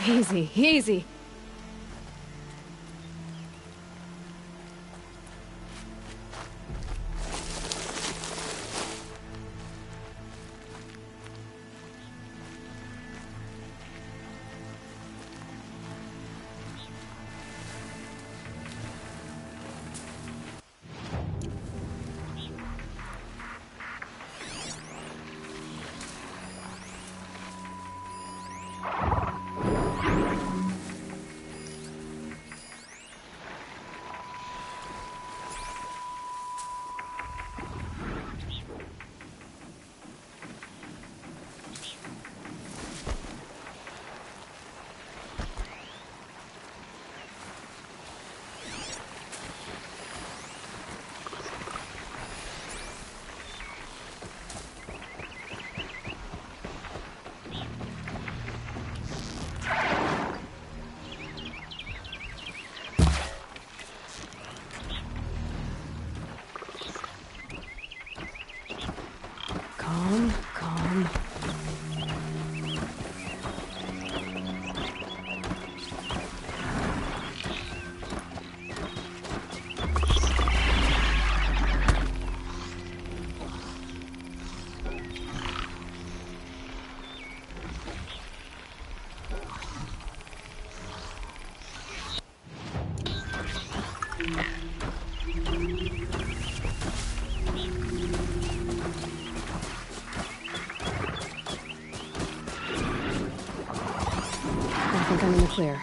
Easy, easy. Calm, calm. I think I'm in the clear.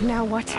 Now what?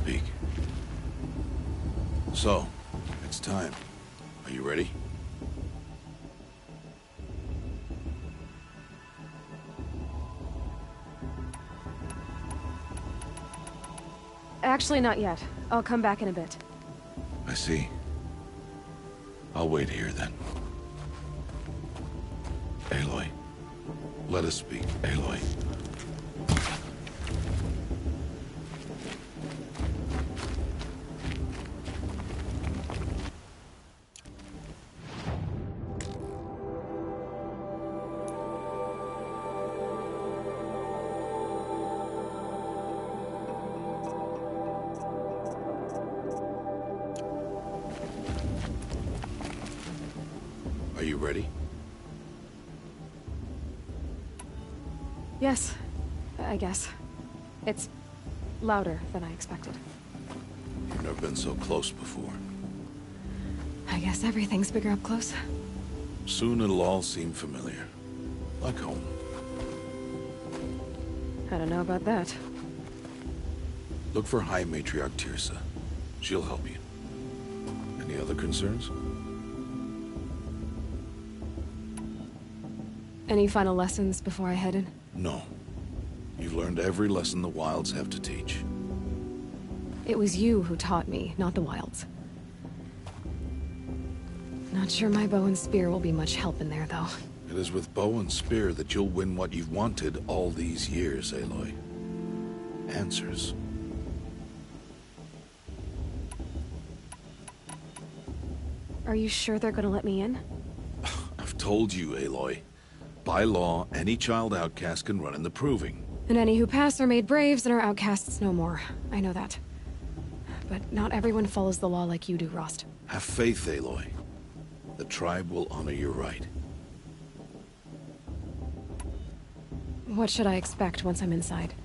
speak. So, it's time. Are you ready? Actually, not yet. I'll come back in a bit. I see. I'll wait here then. Aloy. Let us speak, Aloy. Are you ready? Yes, I guess. It's louder than I expected. You've never been so close before. I guess everything's bigger up close. Soon it'll all seem familiar. Like home. I don't know about that. Look for High Matriarch Teersa. She'll help you. Any other concerns? Any final lessons before I head in? No. You've learned every lesson the Wilds have to teach. It was you who taught me, not the Wilds. Not sure my bow and spear will be much help in there, though. It is with bow and spear that you'll win what you've wanted all these years, Aloy. Answers. Are you sure they're gonna let me in? I've told you, Aloy. By law, any child outcast can run in the Proving. And any who pass are made braves and are outcasts no more. I know that. But not everyone follows the law like you do, Rost. Have faith, Aloy. The tribe will honor your right. What should I expect once I'm inside?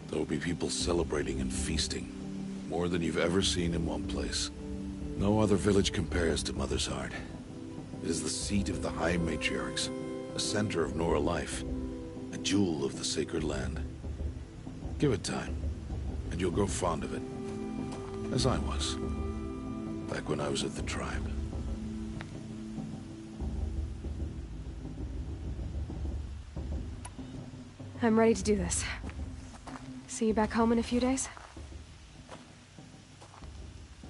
There will be people celebrating and feasting. More than you've ever seen in one place. No other village compares to Mother's Heart. It is the seat of the High Matriarchs, a center of Nora life, a jewel of the sacred land. Give it time, and you'll grow fond of it. As I was, back when I was at the tribe. I'm ready to do this. See you back home in a few days?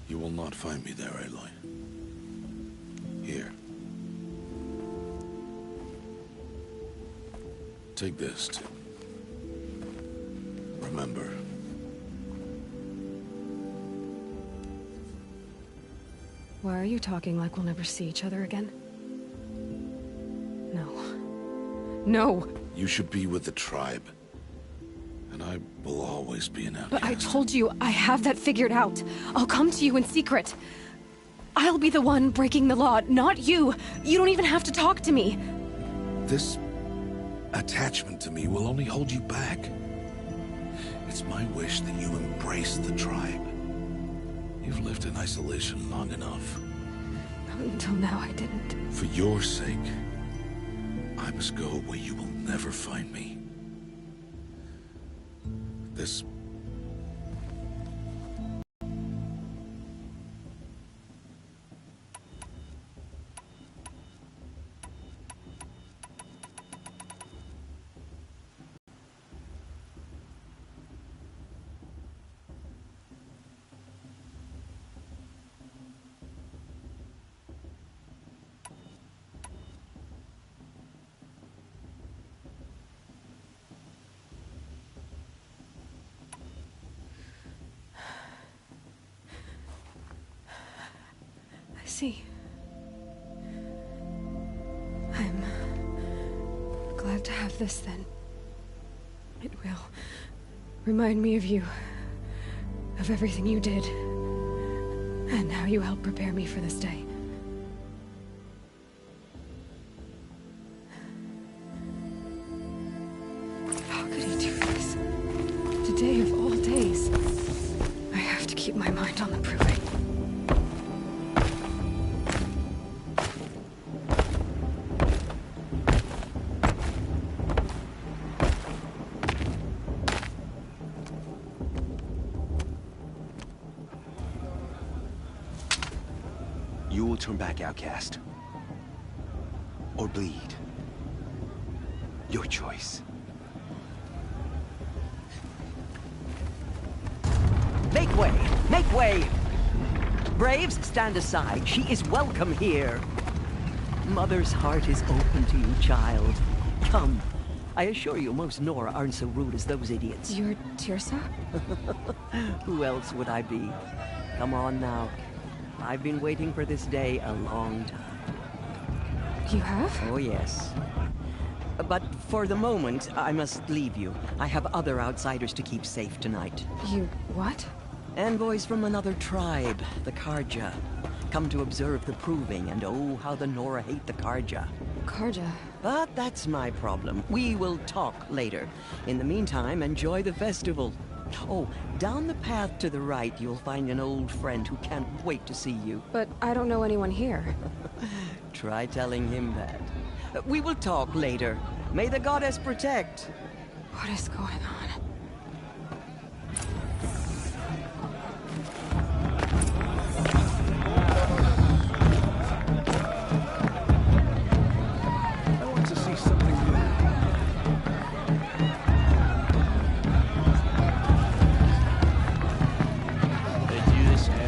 You will not find me there, Aloy. Here. Take this, too. Remember. Why are you talking like we'll never see each other again? No. No! You should be with the tribe. And I will always be an outcast. But I told you, I have that figured out. I'll come to you in secret. I'll be the one breaking the law, not you. You don't even have to talk to me. This attachment to me will only hold you back. It's my wish that you embrace the tribe. You've lived in isolation long enough. Until now, I didn't. For your sake, I must go where you will never find me. This... I see. I'm glad to have this, then. It will remind me of you, of everything you did, and how you helped prepare me for this day. How could he do this? Today of all days. I have to keep my mind on the Proving. will turn back, outcast. Or bleed. Your choice. Make way! Make way! Braves, stand aside. She is welcome here. Mother's heart is open to you, child. Come. I assure you, most Nora aren't so rude as those idiots. You're Teersa? Who else would I be? Come on now. I've been waiting for this day a long time. You have? Oh, yes. But for the moment, I must leave you. I have other outsiders to keep safe tonight. You what? Envoys from another tribe, the Carja. Come to observe the proving, and oh, how the Nora hate the Carja. Carja? But that's my problem. We will talk later. In the meantime, enjoy the festival. Oh, down the path to the right, you'll find an old friend who can't wait to see you. But I don't know anyone here. Try telling him that. We will talk later. May the goddess protect. What is going on? I want to see something new.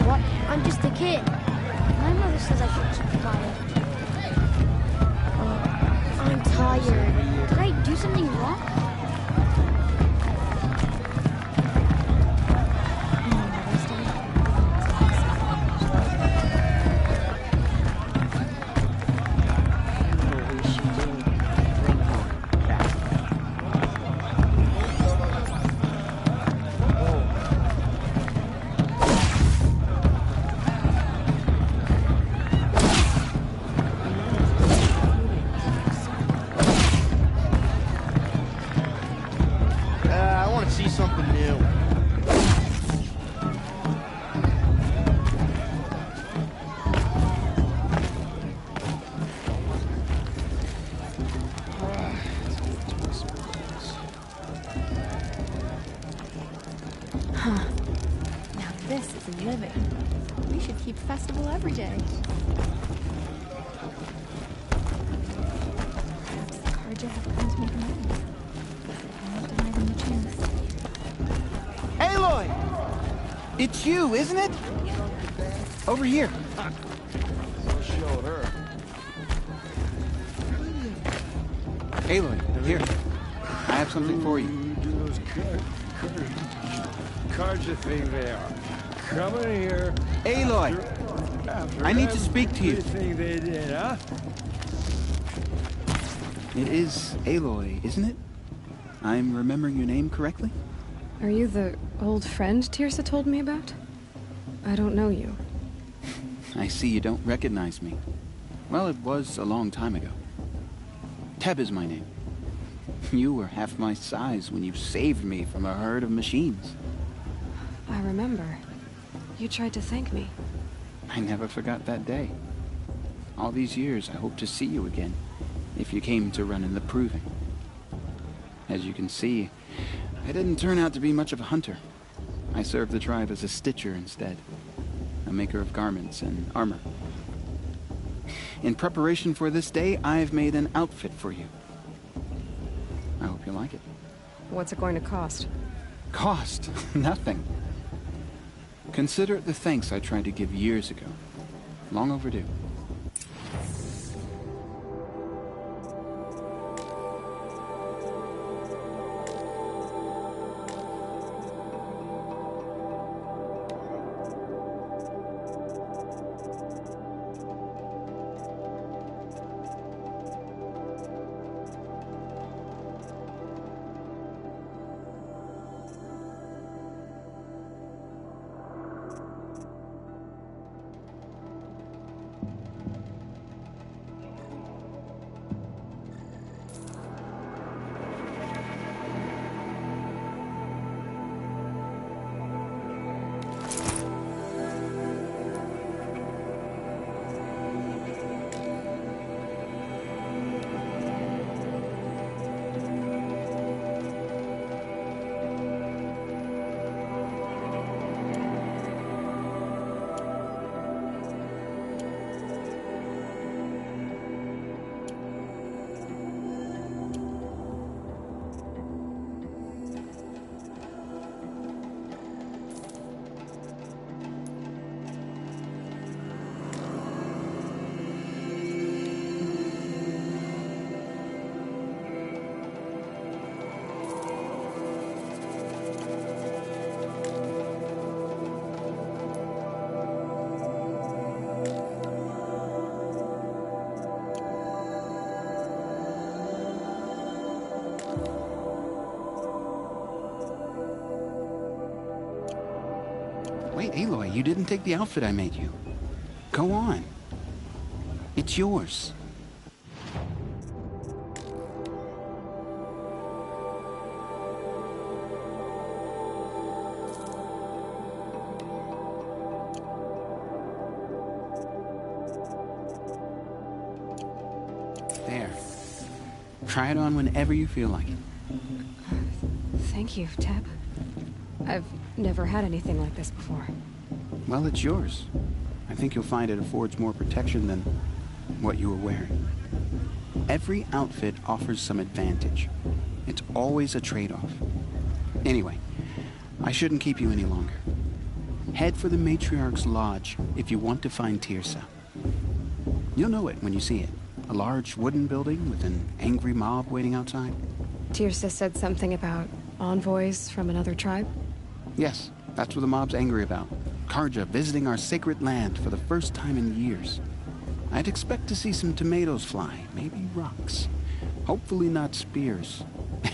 What? I'm just a kid. My mother says I should keep quiet. I'm tired. Did I do something wrong? I want to see something new. Now this is living. We should keep festival every day. Perhaps the Carja have come to make amends. I won't deny them the chance. Aloy! It's you, isn't it? Over here. I'll show her. Aloy, here. I have something for you. Do those Carja thing there. Come in here. Aloy! After I need to speak to you. everything they did, huh? It is Aloy, isn't it? I'm remembering your name correctly? Are you the old friend Teersa told me about? I don't know you. I see you don't recognize me. Well, it was a long time ago. Teb is my name. You were half my size when you saved me from a herd of machines. I remember. You tried to thank me. I never forgot that day. All these years, I hope to see you again, if you came to run in the proving. As you can see, I didn't turn out to be much of a hunter. I served the tribe as a stitcher instead, a maker of garments and armor. In preparation for this day, I've made an outfit for you. I hope you like it. What's it going to cost? Cost? Nothing. Consider it the thanks I tried to give years ago. Long overdue. right, Aloy, you didn't take the outfit I made you. Go on. It's yours. There. Try it on whenever you feel like it. Thank you, Teb. I've never had anything like this before. Well, it's yours. I think you'll find it affords more protection than what you were wearing. Every outfit offers some advantage. It's always a trade-off. Anyway, I shouldn't keep you any longer. Head for the Matriarch's Lodge if you want to find Teersa. You'll know it when you see it. A large wooden building with an angry mob waiting outside. Teersa said something about envoys from another tribe? Yes, that's what the mob's angry about. Carja visiting our sacred land for the first time in years. I'd expect to see some tomatoes fly, maybe rocks. Hopefully not spears.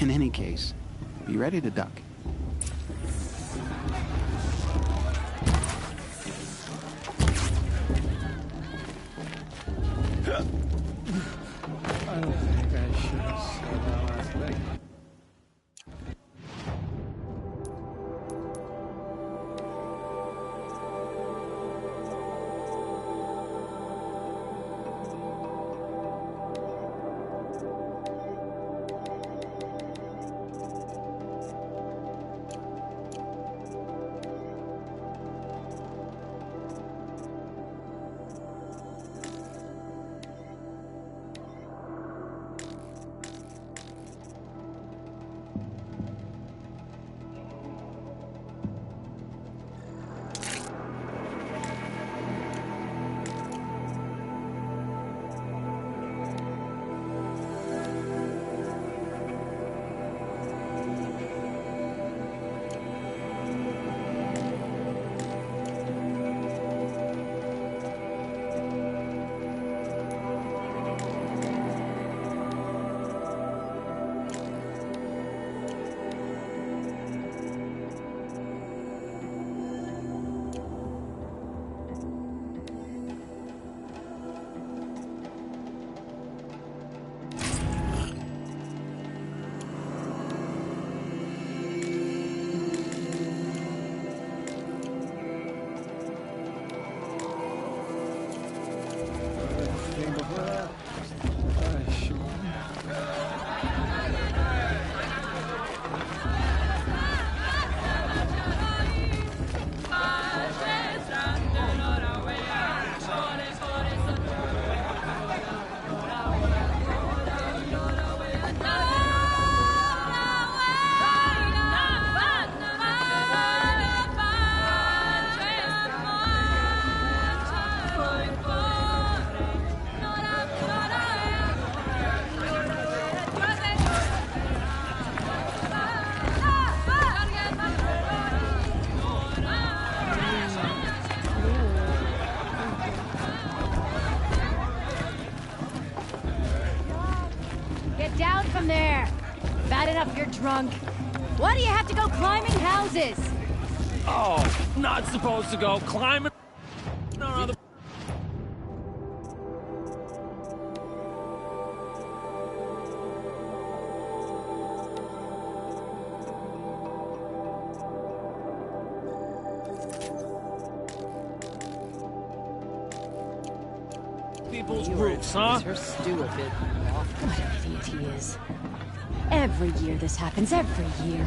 In any case, be ready to duck. I don't think I should have said that last thing. Down from there! Bad enough you're drunk. Why do you have to go climbing houses? Oh, not supposed to go climbing. No, the... people's roofs, huh? Her stew a bit off. What an idiot he is. Every year this happens, every year.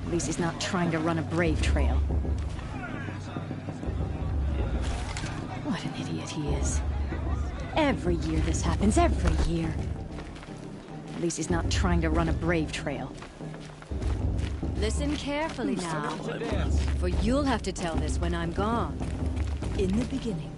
At least he's not trying to run a brave trail. What an idiot he is. Every year this happens, every year. At least he's not trying to run a brave trail. Listen carefully now, for you'll have to tell this when I'm gone. In the beginning.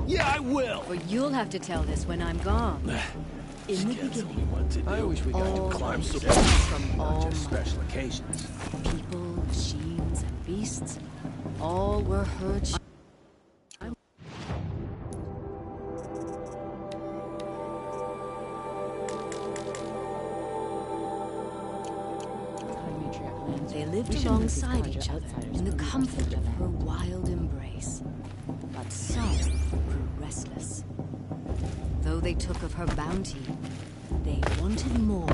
Yeah, I will. But you'll have to tell this when I'm gone. In the beginning, I wish we all could climb life so from all just minds. special occasions. People, machines, and beasts, all were her children. They lived alongside each other in the comfort of her wild embrace. But some grew restless. Though they took of her bounty, they wanted more.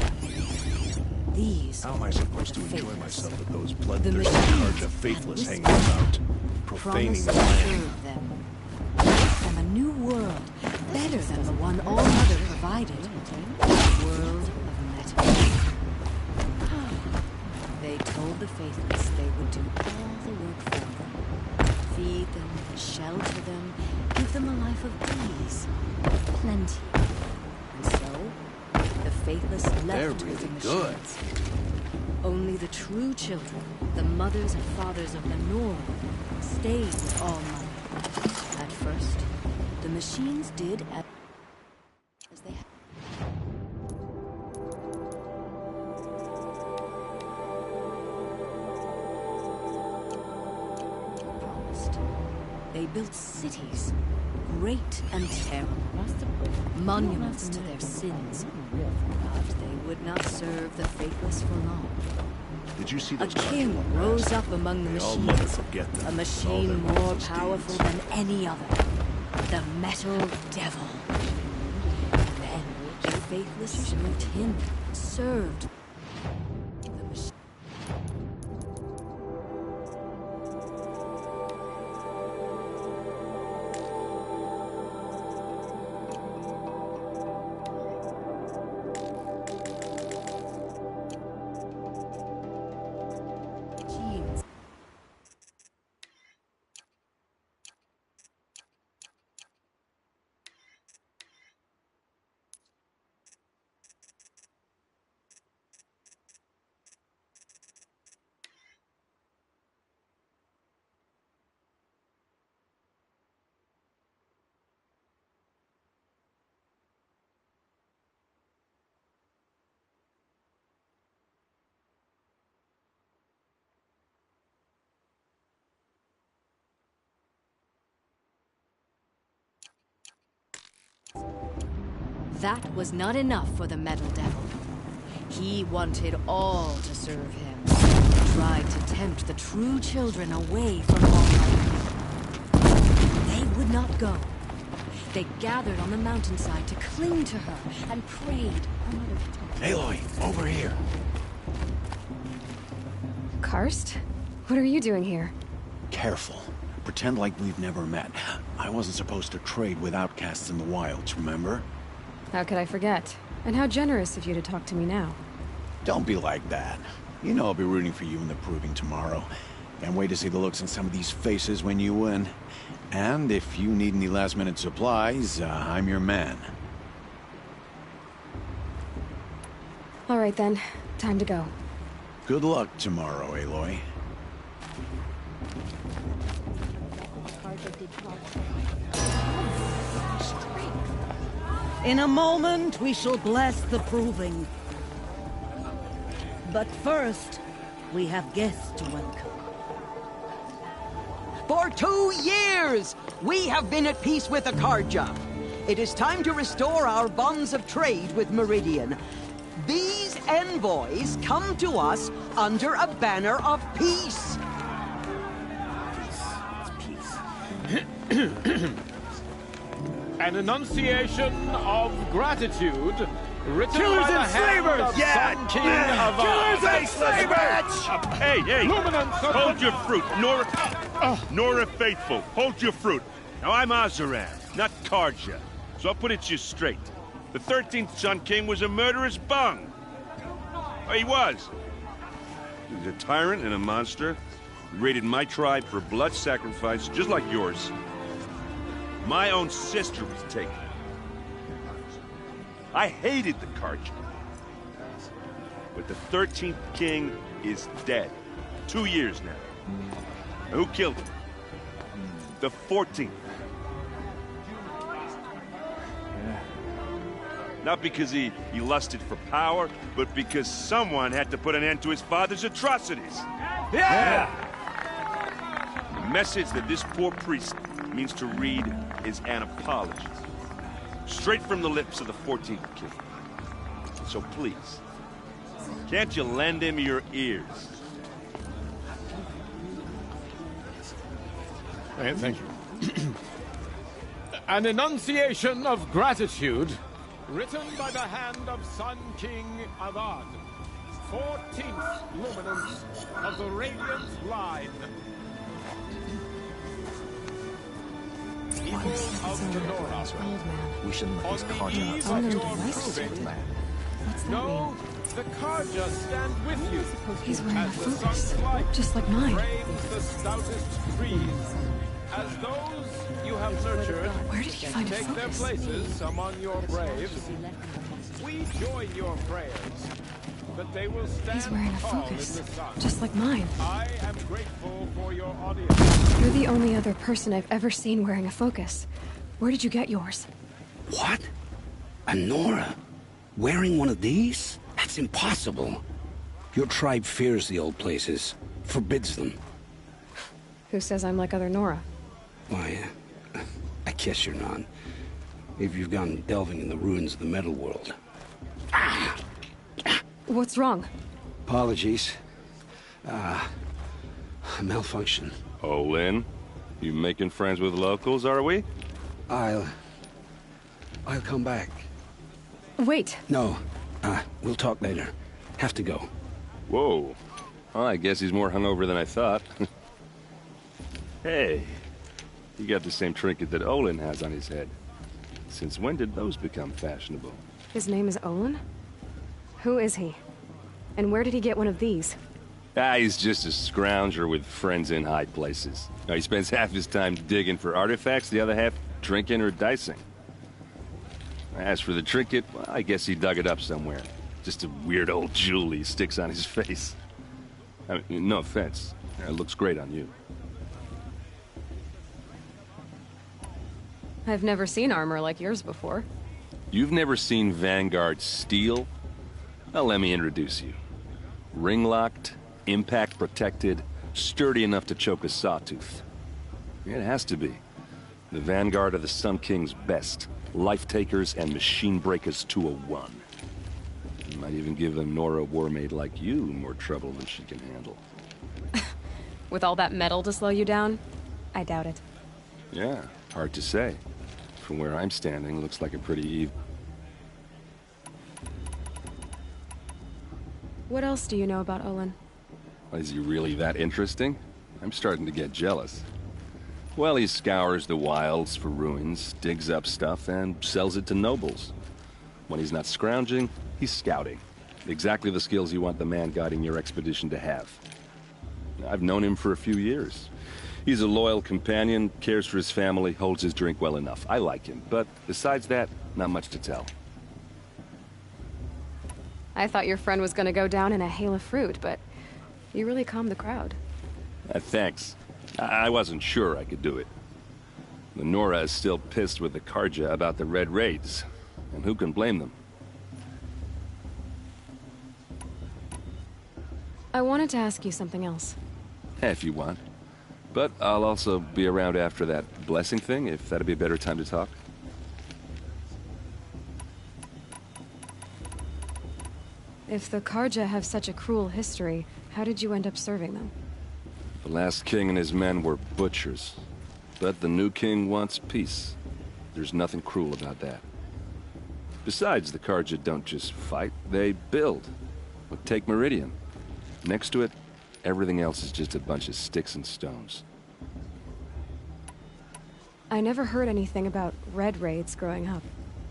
These How am I supposed to were the enjoy faithless. myself with those The bloodthirsty machines Karja had faithless hanging whispered, about, profaning promised the to land? serve them. Give them a new world, better than the one All Mother provided. A world of metal. They told the faithless they would do all the work for them. Feed them, shelter them, give them a life of ease, plenty. And so, the faithless left They're with the really machines. good. Only the true children, the mothers and fathers of the North, stayed with All Mother. At first, the machines did as they had. Promised. They built cities, great and terrible, monuments to their sins. But they would not serve the faithless for long. Did you see A those king Karja rose up among the They all mother machines. forget them. A All machine their more ruthless powerful deeds. than any other. The Metal Devil. Then the faithless served him, served the machine. Machines. That was not enough for the Metal Devil. He wanted all to serve him. Tried to tempt the true children away from All Mother. They would not go. They gathered on the mountainside to cling to her and prayed. Aloy, over here. Karst? What are you doing here? Careful. Pretend like we've never met. I wasn't supposed to trade with outcasts in the wilds, remember? How could I forget? And how generous of you to talk to me now. Don't be like that. You know I'll be rooting for you in the proving tomorrow. Can't wait to see the looks on some of these faces when you win. And if you need any last-minute supplies, I'm your man. All right then, time to go. Good luck tomorrow, Aloy. In a moment, we shall bless the proving. But first, we have guests to welcome. For 2 years, we have been at peace with the Karja. It is time to restore our bonds of trade with Meridian. These envoys come to us under a banner of peace. An enunciation of gratitude written Killers by the and hand slavers! of Sun King of Killers and slavers! Hey, hey! Luminance of Hold the- your fruit, Nora Faithful. Hold your fruit. Now I'm Azaran, not Karja, so I'll put it to you straight. The 13th Sun King was a murderous bung. Oh, he was. He was a tyrant and a monster. He raided my tribe for blood sacrifice, just like yours. My own sister was taken. I hated the Karja. But the 13th king is dead. 2 years now. And who killed him? The 14th. Not because he lusted for power, but because someone had to put an end to his father's atrocities. Yeah! The message that this poor priest means to read is an apology. Straight from the lips of the 14th king. So please, can't you lend him your ears? Thank you. An enunciation of gratitude, written by the hand of Sun King Avad, 14th luminance of the Radiant Line. People of the Nora. We shouldn't let these Carja Eve outside. of your proving. What's that No, the Carja stand with you. He's wearing a As the focus, sun's light just like mine. frames the stoutest trees. As those you have nurtured Where did he find a take their focus? places among your braves, we join your prayers that they will stand He's wearing a tall focus, in the sun. just like mine. I am grateful for your audience. You're the only other person I've ever seen wearing a focus. Where did you get yours? What? A Nora? Wearing one of these? That's impossible. Your tribe fears the old places, forbids them. Who says I'm like other Nora? Why, I guess you're not. If you've gone delving in the ruins of the metal world. What's wrong? Apologies. A malfunction. Oh, Lynn, you making friends with locals, are we? I'll come back. Wait. No, we'll talk later. Have to go. Whoa. Well, I guess he's more hungover than I thought. Hey, you got the same trinket that Olin has on his head. Since when did those become fashionable? His name is Olin? Who is he? And where did he get one of these? He's just a scrounger with friends in high places. Now, he spends half his time digging for artifacts, the other half drinking or dicing. As for the trinket, well, I guess he dug it up somewhere. Just a weird old jewel he sticks on his face. I mean, no offense. It looks great on you. I've never seen armor like yours before. You've never seen Vanguard steel? Well, let me introduce you. Ring-locked, impact-protected, sturdy enough to choke a sawtooth. It has to be. The Vanguard of the Sun King's best. Life-takers and machine-breakers to a one. You might even give a Nora warmaid like you more trouble than she can handle. With all that metal to slow you down? I doubt it. Yeah, hard to say. From where I'm standing, looks like a pretty even. What else do you know about Olin? Is he really that interesting? I'm starting to get jealous. Well, he scours the wilds for ruins, digs up stuff, and sells it to nobles. When he's not scrounging, he's scouting. Exactly the skills you want the man guiding your expedition to have. I've known him for a few years. He's a loyal companion, cares for his family, holds his drink well enough. I like him, but besides that, not much to tell. I thought your friend was gonna go down in a hail of fruit, but you really calmed the crowd. Thanks. I wasn't sure I could do it. The Nora is still pissed with the Carja about the Red Raids, and who can blame them? I wanted to ask you something else. If you want. But I'll also be around after that blessing thing, if that'd be a better time to talk. If the Carja have such a cruel history, how did you end up serving them? The last king and his men were butchers. But the new king wants peace. There's nothing cruel about that. Besides, the Carja don't just fight, they build. But take Meridian. Next to it, everything else is just a bunch of sticks and stones. I never heard anything about Red Raids growing up.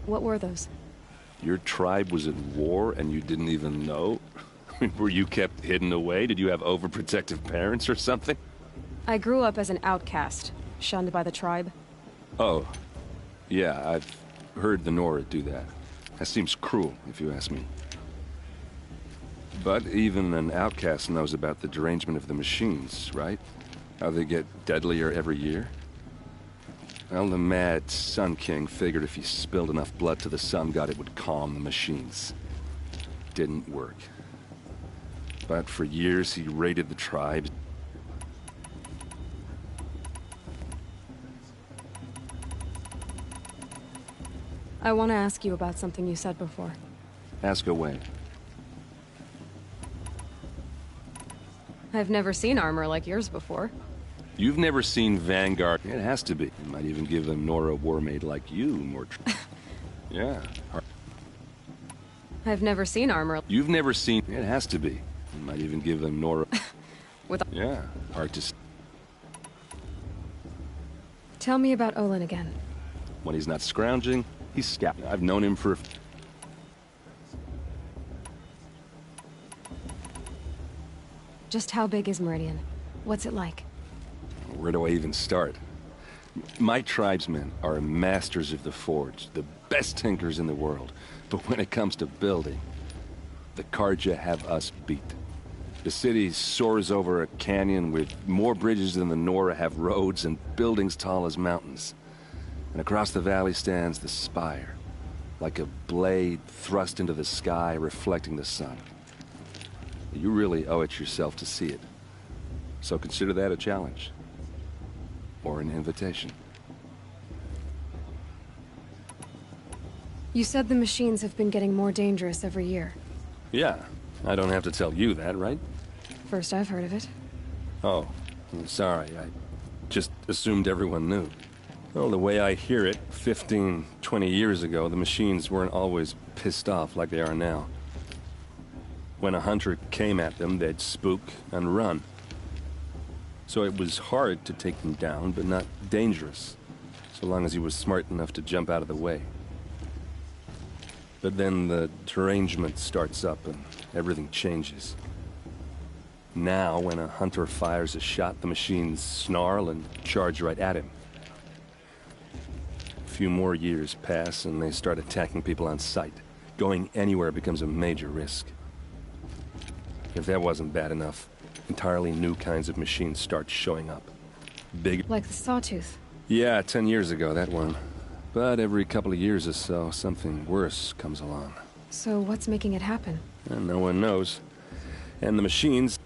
What were those? Your tribe was at war and you didn't even know? Were you kept hidden away? Did you have overprotective parents or something? I grew up as an outcast, shunned by the tribe. Oh. Yeah, I've heard the Nora do that. That seems cruel, if you ask me. But even an outcast knows about the derangement of the machines, right? How they get deadlier every year? Well, the mad Sun King figured if he spilled enough blood to the Sun God, it would calm the machines. Didn't work. But for years, he raided the tribes. I want to ask you about something you said before. Ask away. I've never seen armor like yours before. You've never seen Vanguard. It has to be. It might even give a Nora Warmaid like you more yeah. I've never seen armor. You've never seen... It has to be. It might even give a Nora... With... Yeah, hard to... Tell me about Olin again. When he's not scrounging, he's scouting. I've known him for... Just how big is Meridian? What's it like? Where do I even start? My tribesmen are masters of the forge, the best tinkers in the world. But when it comes to building, the Carja have us beat. The city soars over a canyon with more bridges than the Nora have roads and buildings tall as mountains. And across the valley stands the spire, like a blade thrust into the sky reflecting the sun. You really owe it yourself to see it. So consider that a challenge. Or an invitation. You said the machines have been getting more dangerous every year. Yeah, I don't have to tell you that, right? First I've heard of it. Oh, I'm sorry. I just assumed everyone knew. Well, the way I hear it, 15, 20 years ago, the machines weren't always pissed off like they are now. When a hunter came at them, they'd spook and run. So it was hard to take them down, but not dangerous, so long as he was smart enough to jump out of the way. But then the derangement starts up and everything changes. Now, when a hunter fires a shot, the machines snarl and charge right at him. A few more years pass and they start attacking people on sight. Going anywhere becomes a major risk. If that wasn't bad enough, entirely new kinds of machines start showing up. Big... Like the Sawtooth. Yeah, 10 years ago, that one. But every couple of years or so, something worse comes along. So what's making it happen? And no one knows. And the machines...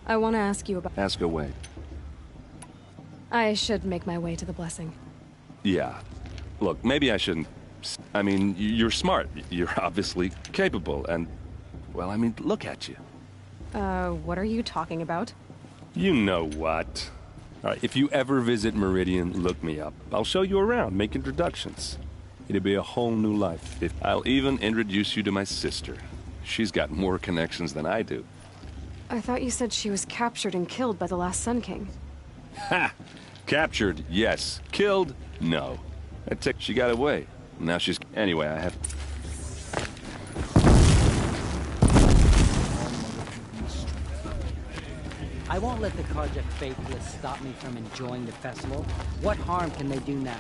I want to ask you about... Ask away. I should make my way to the blessing. Yeah. Look, maybe I shouldn't... I mean, you're smart. You're obviously capable, and... Well, I mean, look at you. What are you talking about? You know what. All right, if you ever visit Meridian, look me up. I'll show you around, make introductions. It'll be a whole new life. I'll even introduce you to my sister. She's got more connections than I do. I thought you said she was captured and killed by the last Sun King. Ha! Captured, yes. Killed, no. She got away. Now she's... Anyway, I have... I won't let the Carja faithless stop me from enjoying the festival. What harm can they do now?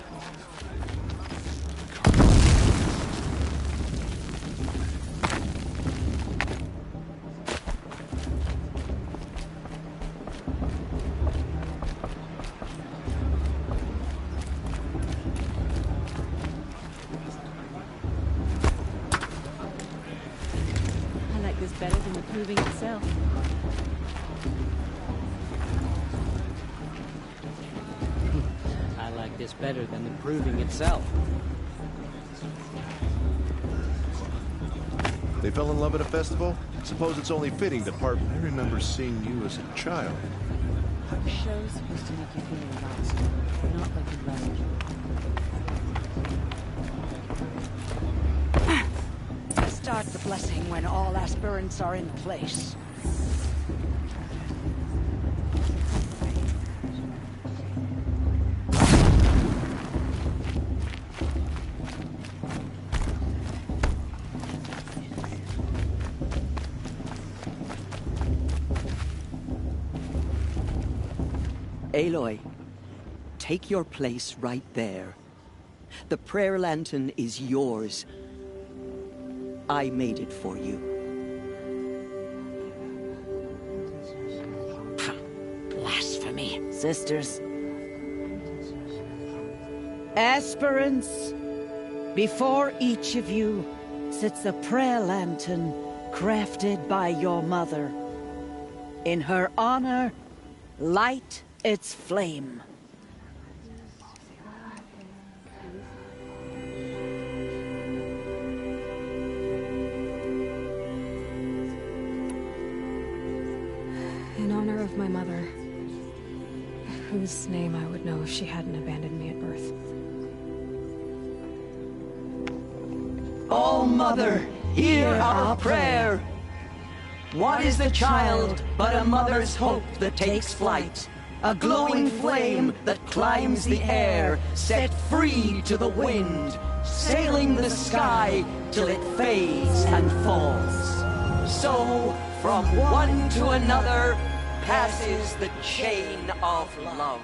I like this better than the proving itself. I like this better than the proving itself. They fell in love at a festival? Suppose it's only fitting that part... I remember seeing you as a child. The show's supposed to make you feel alive, not like a relic. Start the blessing when all aspirants are in place. Aloy, take your place right there. The prayer lantern is yours. I made it for you. Blasphemy. Sisters, Aspirants, before each of you sits a prayer lantern crafted by your mother. In her honor, light its flame. In honor of my mother, whose name I would know if she hadn't abandoned me at birth. O Mother, hear our prayer. What is the child but a mother's hope that takes flight? A glowing flame that climbs the air, set free to the wind, sailing the sky till it fades and falls. So, from one to another, passes the chain of love.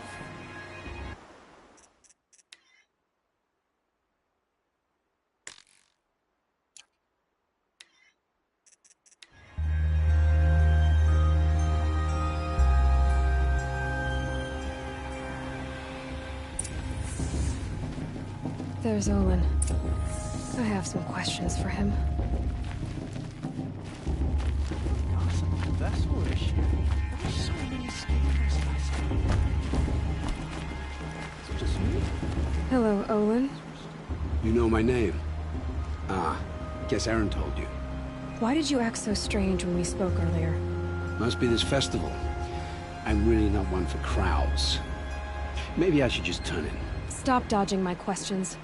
There's Olin. I have some questions for him. Vessel issue. There were so many scanners last time. Is it just me? Hello, Olin. You know my name? Ah, guess Aaron told you. Why did you act so strange when we spoke earlier? Must be this festival. I'm really not one for crowds. Maybe I should just turn in. Stop dodging my questions.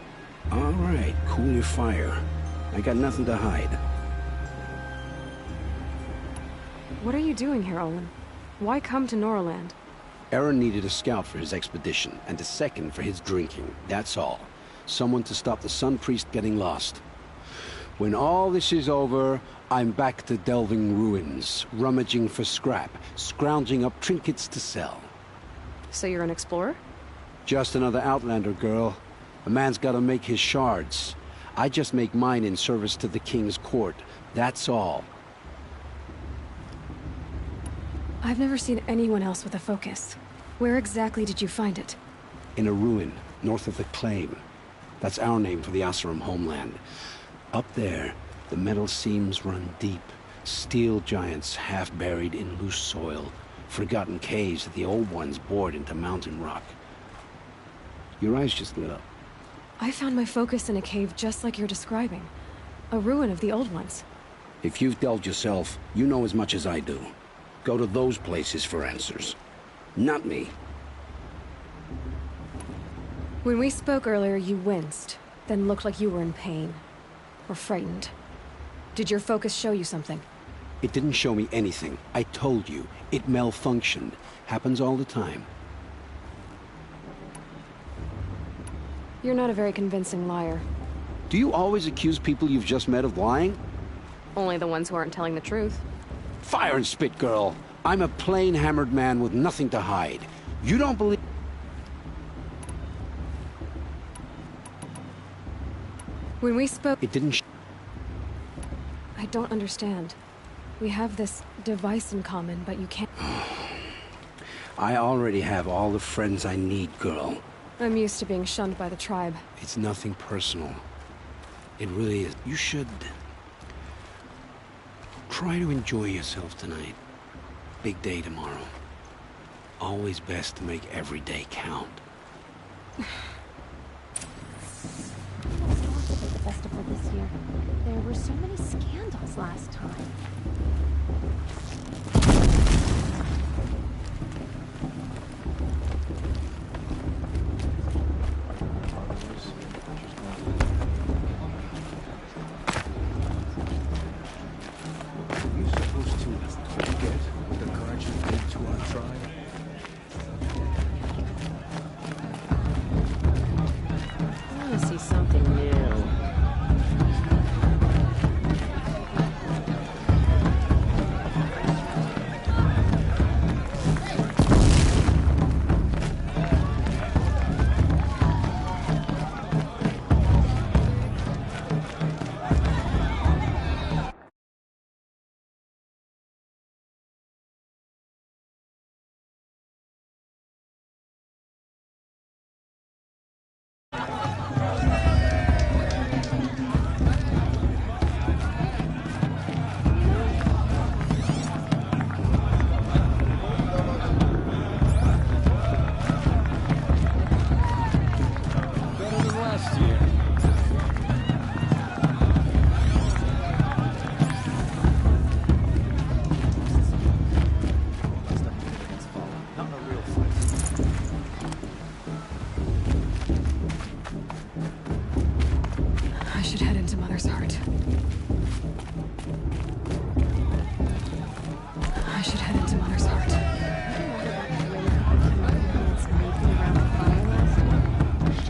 All right, cool your fire. I got nothing to hide. What are you doing here, Olin? Why come to Norland? Aaron needed a scout for his expedition, and a second for his drinking. That's all. Someone to stop the Sun Priest getting lost. When all this is over, I'm back to delving ruins, rummaging for scrap, scrounging up trinkets to sell. So you're an explorer? Just another Outlander, girl. A man's gotta make his shards. I just make mine in service to the King's court. That's all. I've never seen anyone else with a focus. Where exactly did you find it? In a ruin, north of the Claim. That's our name for the Oseram homeland. Up there, the metal seams run deep. Steel giants half buried in loose soil. Forgotten caves that the old ones bored into mountain rock. Your eyes just lit up. I found my focus in a cave just like you're describing. A ruin of the old ones. If you've delved yourself, you know as much as I do. Go to those places for answers. Not me. When we spoke earlier, you winced, then looked like you were in pain. Or frightened. Did your focus show you something? It didn't show me anything. I told you. It malfunctioned. Happens all the time. You're not a very convincing liar. Do you always accuse people you've just met of lying? Only the ones who aren't telling the truth. Fire and spit, girl. I'm a plain hammered man with nothing to hide. You don't believe... When we spoke... It didn't... I don't understand. We have this device in common, but you can't... I already have all the friends I need, girl. I'm used to being shunned by the tribe. It's nothing personal. It really is. You should... try to enjoy yourself tonight. Big day tomorrow. Always best to make every day count. The festival this year. There were so many scandals last time. I see something new. last year. I should head into Mother's Heart. I should head into Mother's Heart.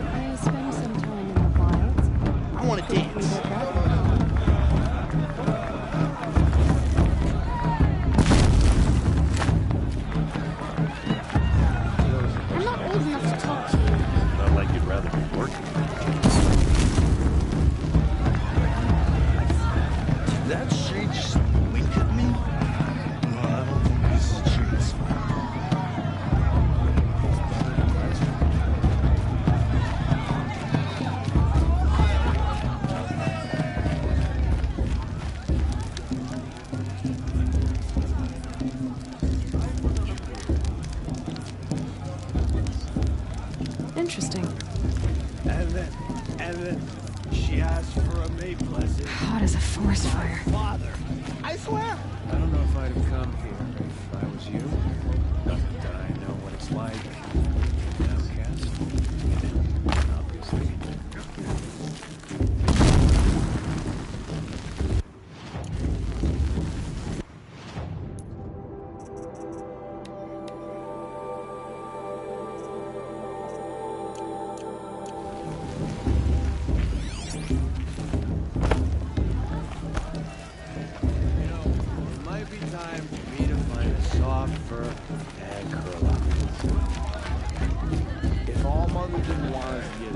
I spent some time in the wilds. I want to dance. I'm not old enough to talk to you. Not like you'd rather be working. Did that shade just wink at me? No, I don't think this shade's Interesting. And then she asked for a May blessing. Hot as a forest fire. Father, I swear. I don't know if I'd have come here if I was you. Not that I know what it's like. Outcast. Obviously. It might be time for me to find a soft fur and curl up. If all Mother didn't want us to get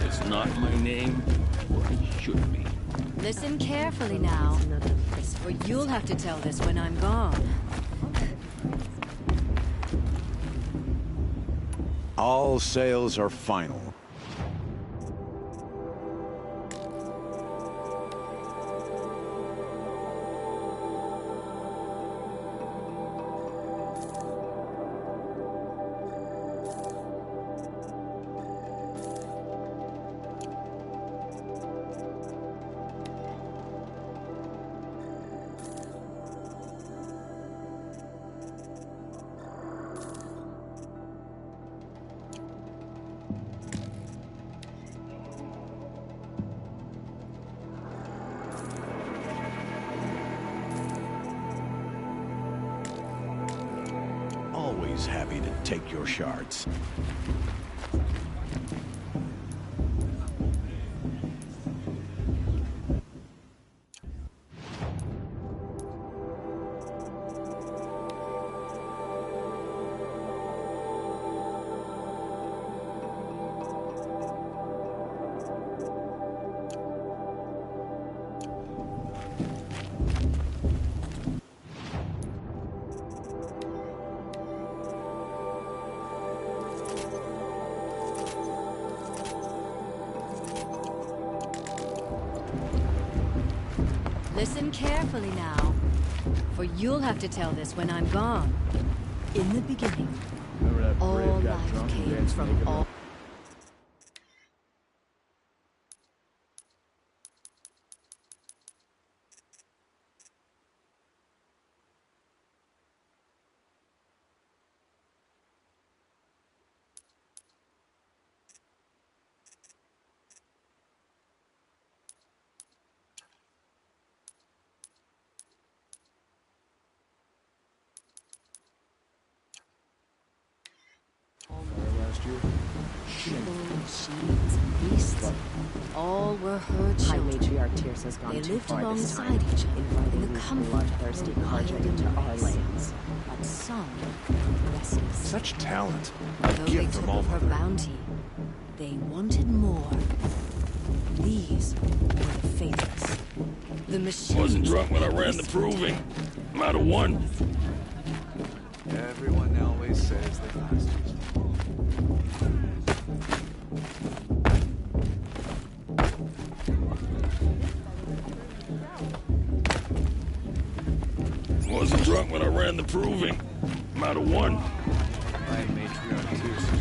It's not my name, or it should be. Listen carefully now, or you'll have to tell this when I'm gone. All sales are final. Always happy to take your shards. Listen carefully now, for you'll have to tell this when I'm gone. In the beginning, all life came from all... Shades and beasts, all were her High children. Matriarch Tears has gone They too lived far this alongside time, each other inviting in the these comfort bloodthirsty of her Carja wild into our embrace. lands. But some were restless. Such talent. Though A they gift took from all of her Mother. bounty, they wanted more. These were the faithless. The machine. Wasn't drunk when I ran the proving. I'm out of one. Everyone always says they lost Wasn't drunk when I ran the proving. I'm out of one. my matriarch too, sister.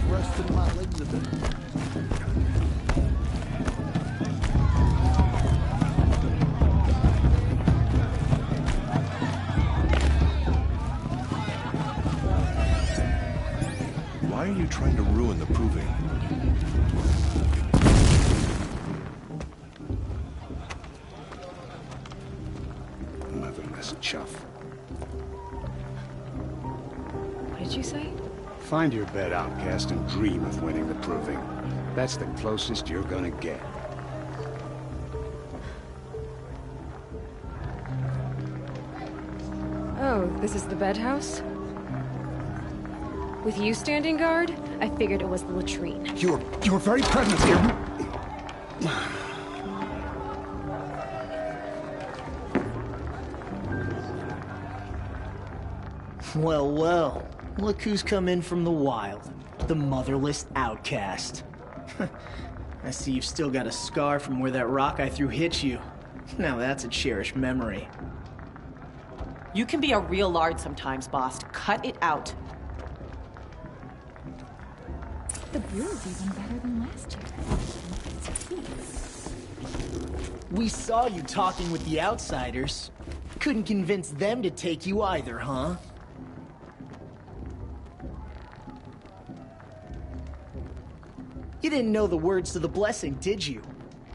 Resting my legs a bit. Why are you trying to ruin the proving? Motherless chuff. What did you say? Find your bed, outcast, and dream of winning the proving. That's the closest you're gonna get. Oh, this is the bed house? With you standing guard, I figured it was the latrine. Your very presence here. Well, well. Look who's come in from the wild. The motherless outcast. I see you've still got a scar from where that rock I threw hit you. Now that's a cherished memory. You can be a real lard sometimes, boss. Cut it out. The brew's even better than last year. We saw you talking with the outsiders. Couldn't convince them to take you either, huh? You didn't know the words to the blessing, did you?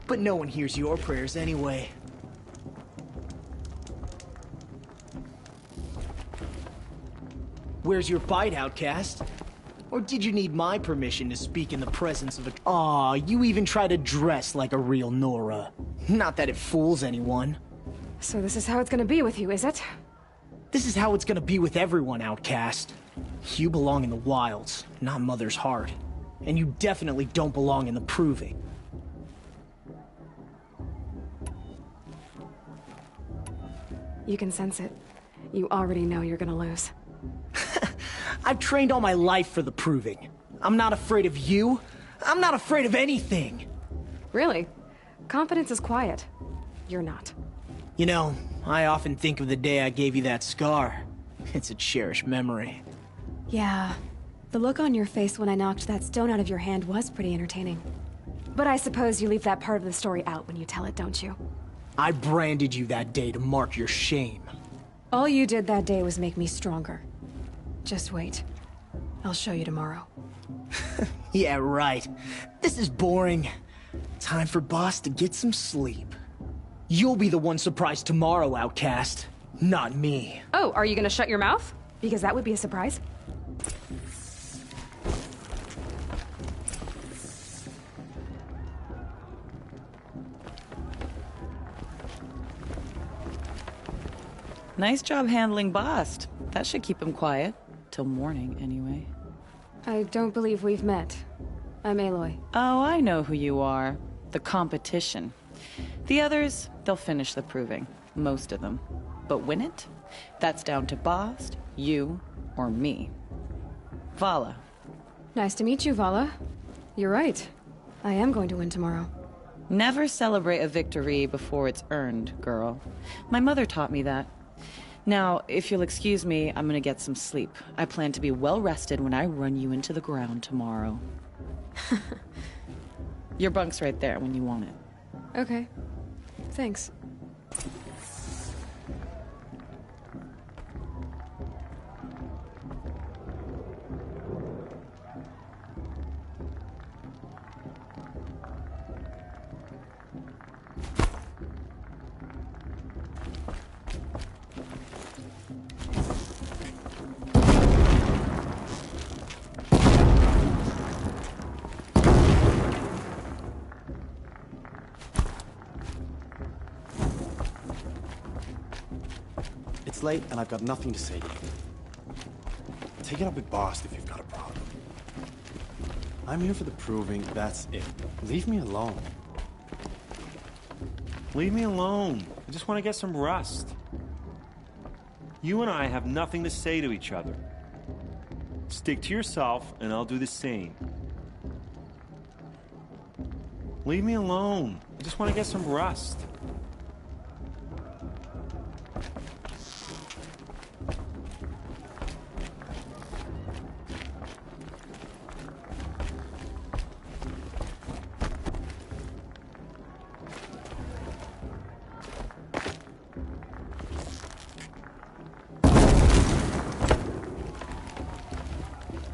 But no one hears your prayers anyway. Where's your bite, outcast? Or did you need my permission to speak in the presence of a... Aw, you even try to dress like a real Nora. Not that it fools anyone. So this is how it's gonna be with you, is it? This is how it's gonna be with everyone, outcast. You belong in the wilds, not Mother's Heart. And you definitely don't belong in the proving. You can sense it. You already know you're gonna lose. I've trained all my life for the proving. I'm not afraid of you. I'm not afraid of anything. Really? Confidence is quiet. You're not. You know, I often think of the day I gave you that scar. It's a cherished memory. Yeah. The look on your face when I knocked that stone out of your hand was pretty entertaining. But I suppose you leave that part of the story out when you tell it, don't you? I branded you that day to mark your shame. All you did that day was make me stronger. Just wait. I'll show you tomorrow. Yeah, right. This is boring. Time for Boss to get some sleep. You'll be the one surprised tomorrow, outcast. Not me. Oh, are you gonna shut your mouth? Because that would be a surprise. Nice job handling Bast. That should keep him quiet. Till morning, anyway. I don't believe we've met. I'm Aloy. Oh, I know who you are. The competition. The others, they'll finish the proving. Most of them. But win it? That's down to Bast, you, or me. Vala. Nice to meet you, Vala. You're right. I am going to win tomorrow. Never celebrate a victory before it's earned, girl. My mother taught me that. Now, if you'll excuse me, I'm gonna get some sleep. I plan to be well rested when I run you into the ground tomorrow. Your bunk's right there when you want it. Okay. Thanks. late, and I've got nothing to say to you. Take it up with Bast if you've got a problem. I'm here for the proving, that's it. Leave me alone. Leave me alone. I just want to get some rest. You and I have nothing to say to each other. Stick to yourself, and I'll do the same. Leave me alone. I just want to get some rest.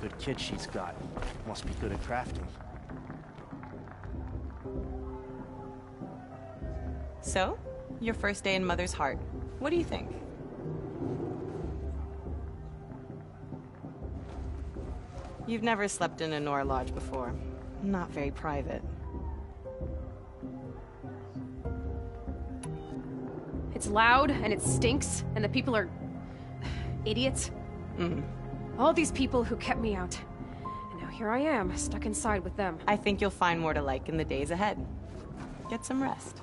Good kid she's got. Must be good at crafting. So, your first day in Mother's Heart. What do you think? You've never slept in a Nora Lodge before. Not very private. It's loud, and it stinks, and the people are... idiots. All these people who kept me out. And now here I am, stuck inside with them. I think you'll find more to like in the days ahead. Get some rest.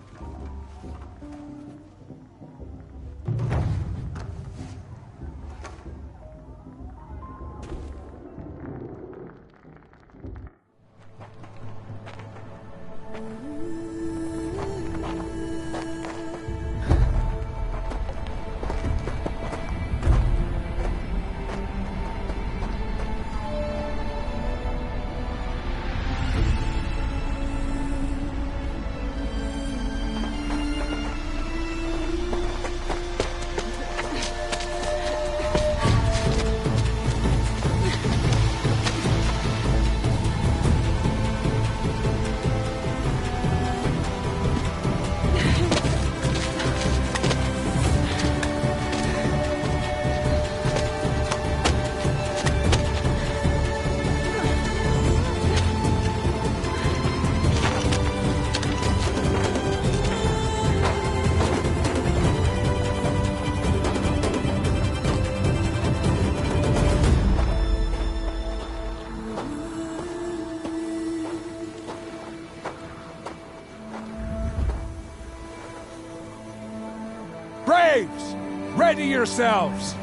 Braves! Ready yourselves!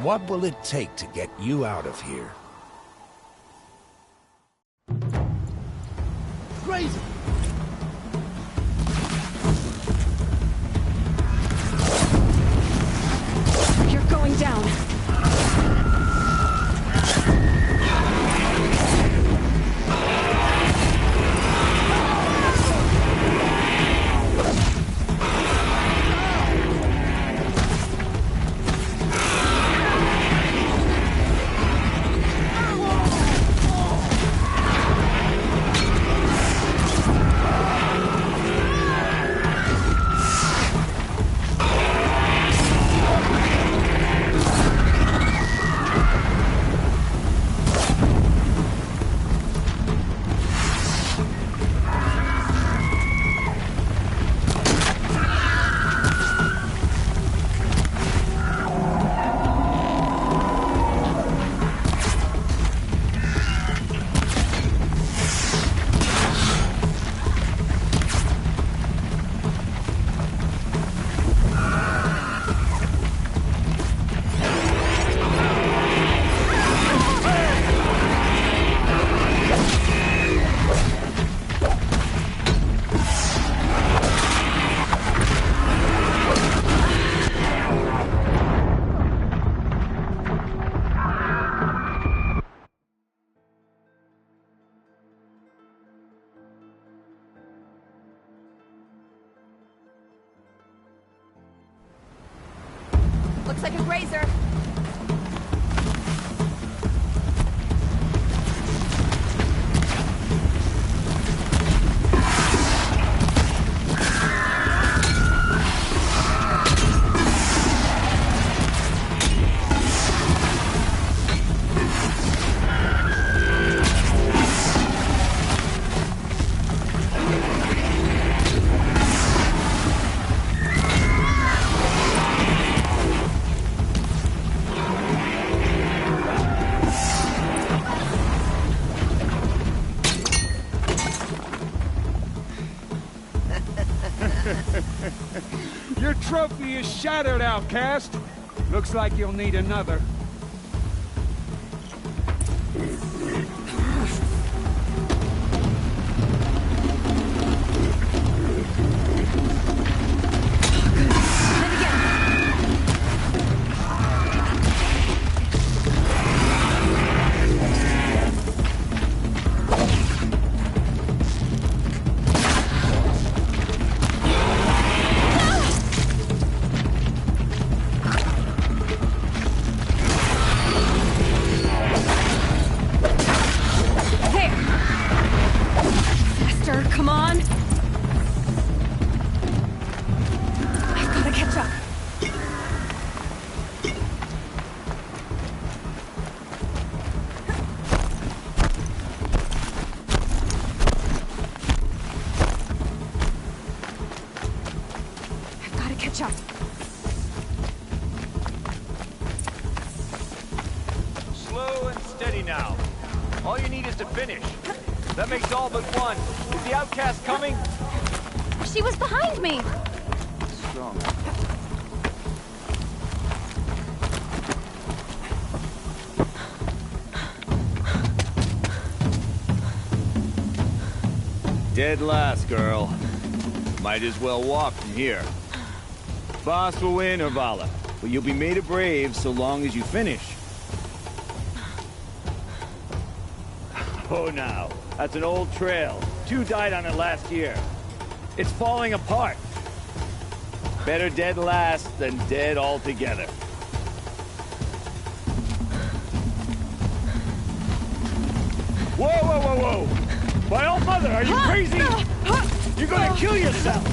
What will it take to get you out of here? Crazy! You're going down. Looks like a grazer. is shattered, outcast. Looks like you'll need another. Slow and steady now. All you need is to finish. That makes all but one. Is the outcast coming? She was behind me! Strong. Dead last, girl. Might as well walk from here. Boss will win, or Vala, but you'll be made a brave so long as you finish. Oh, now. That's an old trail. 2 died on it last year. It's falling apart. Better dead last than dead altogether. Whoa, whoa, whoa, whoa! My old mother, are you crazy? You're gonna kill yourself!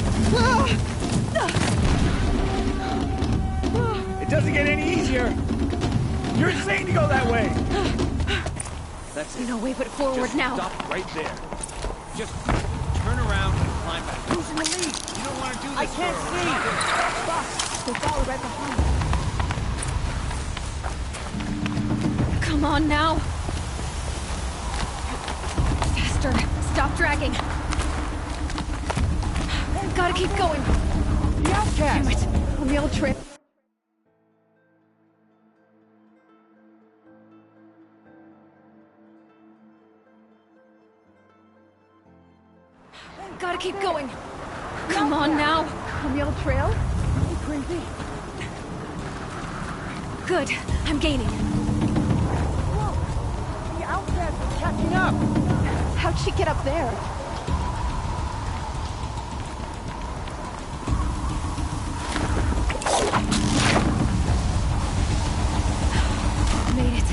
It doesn't get any easier! You're insane to go that way! That's it. No way but forward Just now. Stop right there. Just turn around and climb back. Who's in the lead? You don't want to do this. I can't see. Boss, they follow right behind. Come on now. Faster. Stop dragging. Gotta keep going. The outcast. Damn it. On the old trip. Gotta keep going. Come on now. On the old trail? Are you crazy? Good. I'm gaining. Whoa! The outcast is catching up! How'd she get up there? Made it.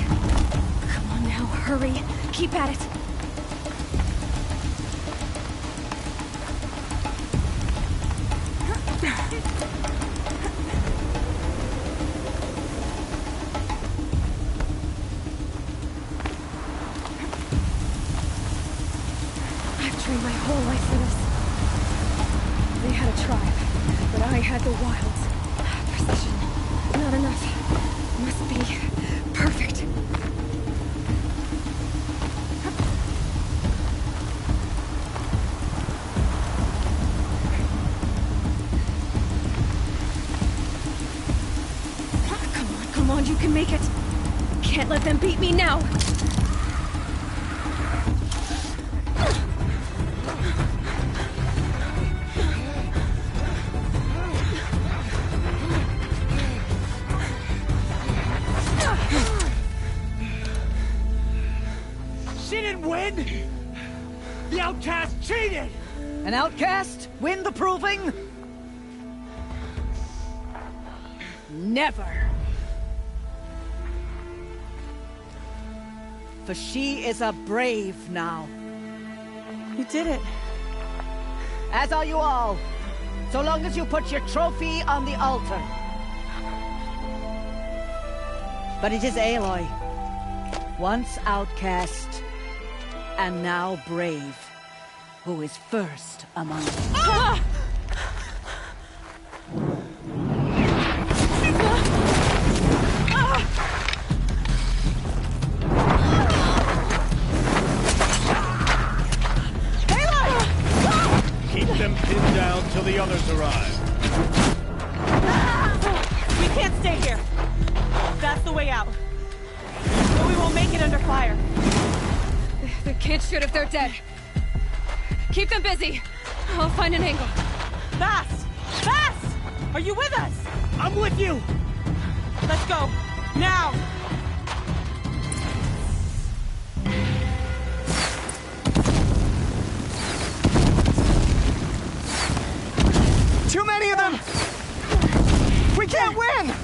Come on now, hurry. Keep at it. I've trained my whole life for this. They had a tribe, but I had the wilds. Precision. Not enough. Must be perfect. Come on, you can make it. Can't let them beat me now. She didn't win! The outcast cheated! An outcast? Win the proving? Never. For she is a brave now. You did it. As are you all. So long as you put your trophy on the altar. But it is Aloy. Once outcast, and now brave, who is first among us. Keep them pinned down till the others arrive. Can't shoot if they're dead. Keep them busy. I'll find an angle. Fast! Fast! Are you with us? I'm with you! Let's go. Now! Too many of them! We can't win!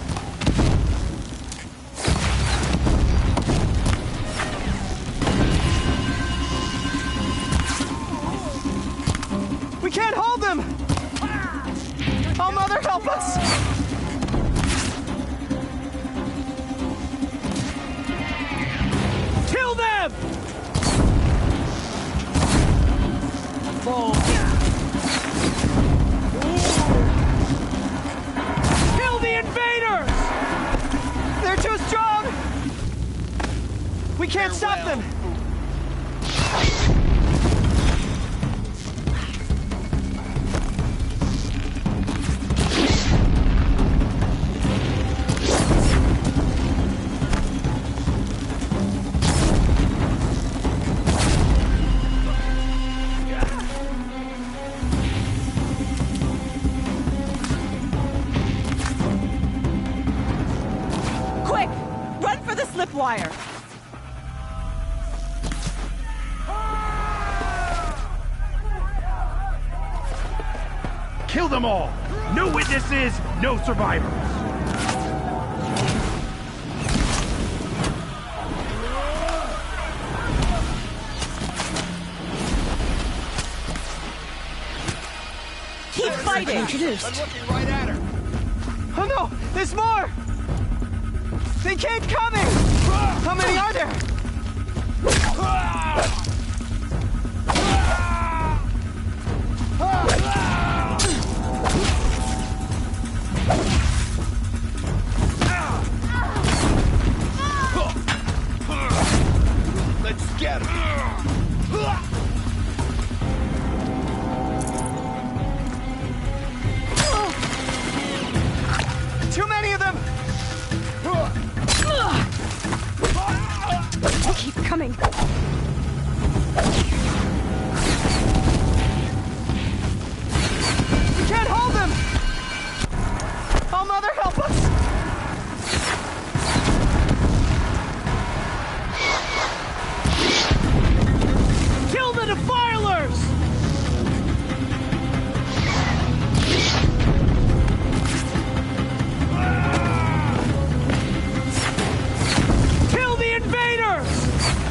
We can't hold them! Oh, Mother, help us! Kill them! Kill the invaders! They're too strong! We can't stop them! Wire. Kill them all! No witnesses, no survivors! Keep fighting! Introduced. I'm looking right at her. Oh no! There's more! They keep coming! How many are there? Let's get him! Too many of them! Keep coming. We can't hold them! Oh, Mother, help us! Kill the defilers! Kill the invaders!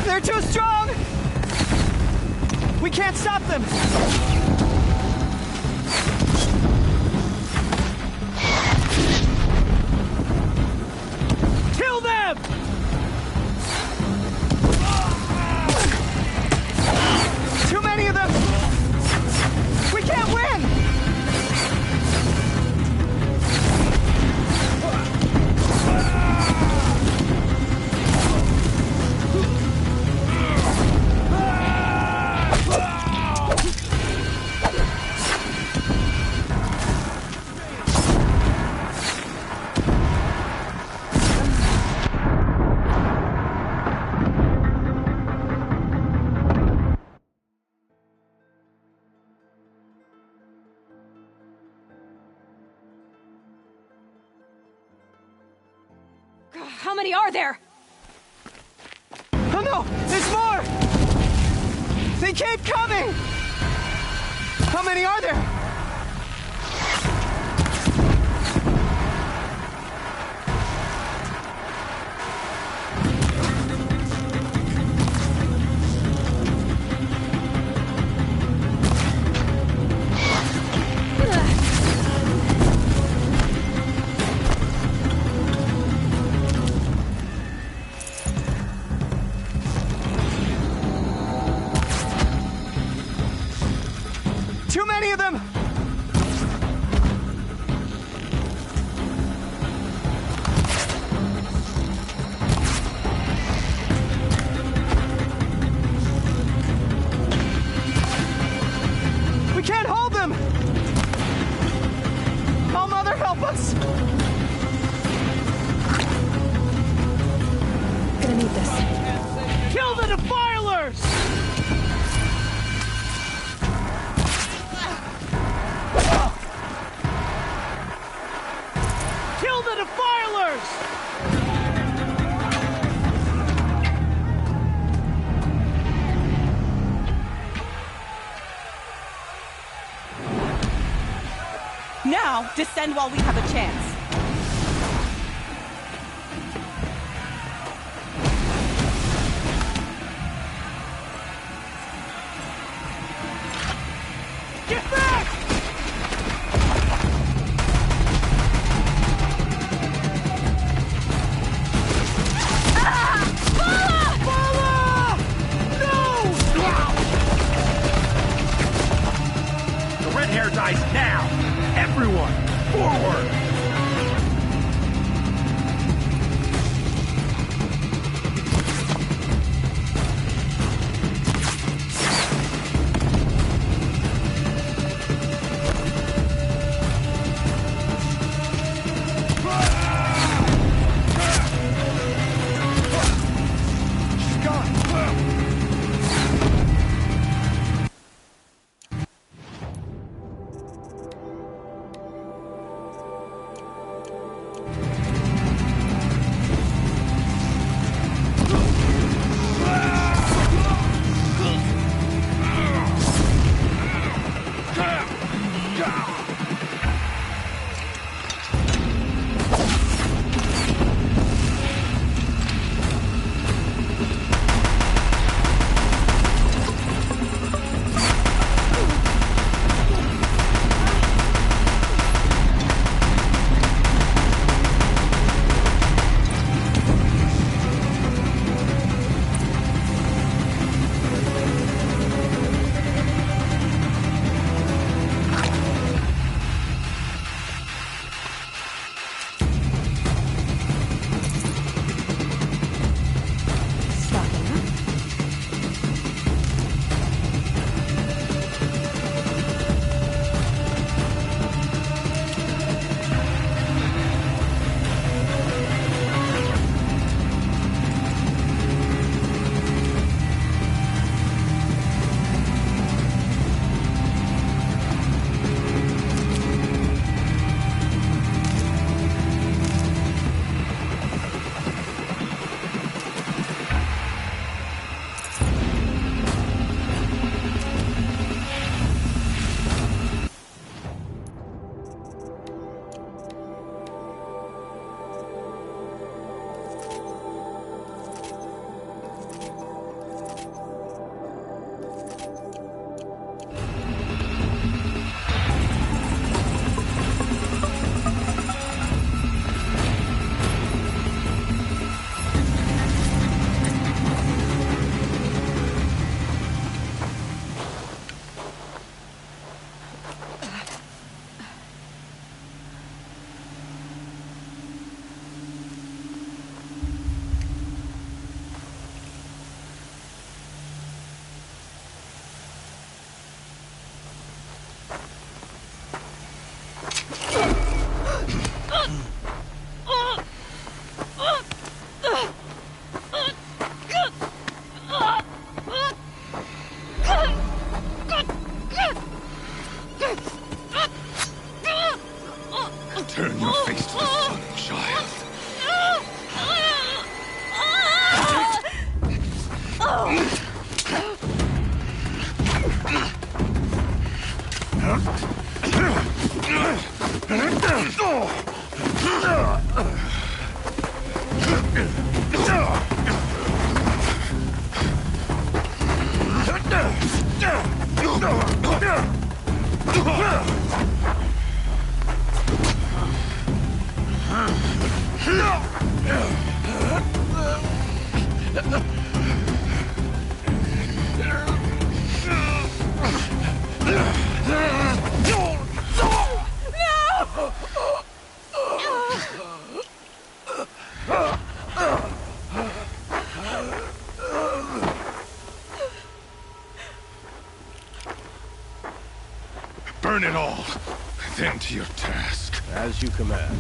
They're too strong! We can't stop them! Kill them! Too many of them! We can't win! How many are there? Oh no! There's more! They keep coming! How many are there? Too many of them! We can't hold them! Oh, Mother, help us! Gonna need this. Kill the defilers! Now, descend while we have a chance. Get back! The red hair dies now! Everyone, forward! Turn your face to the sun, child. Burn it all, then to your task. As you command.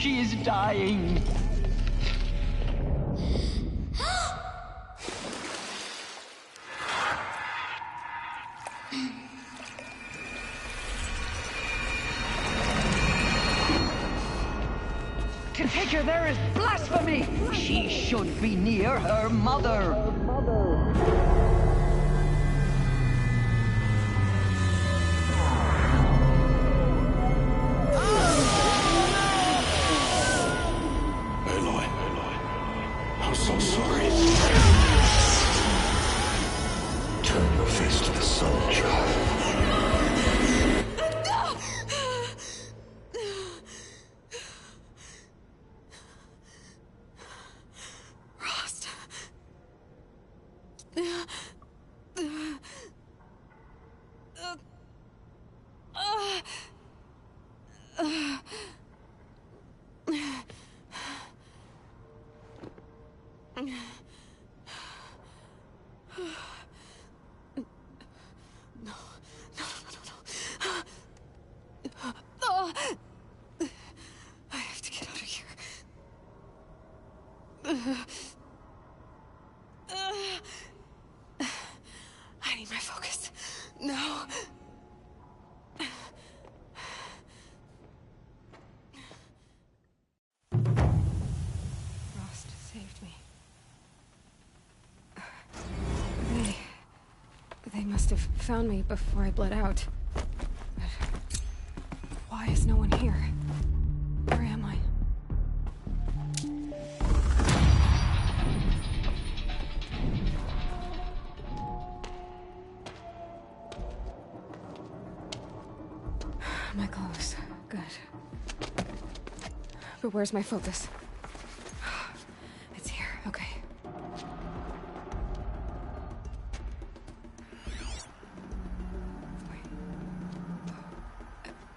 She is dying. To take her there is blasphemy! She should be near her mother! Aloy, I'm so sorry. Turn your face to the sun, child. Rost. I have to get out of here. I need my focus. No. Rost saved me. They must have found me before I bled out. But why is no one here? Where am I? My clothes. Good. But where's my focus? It's here. Okay. Wait.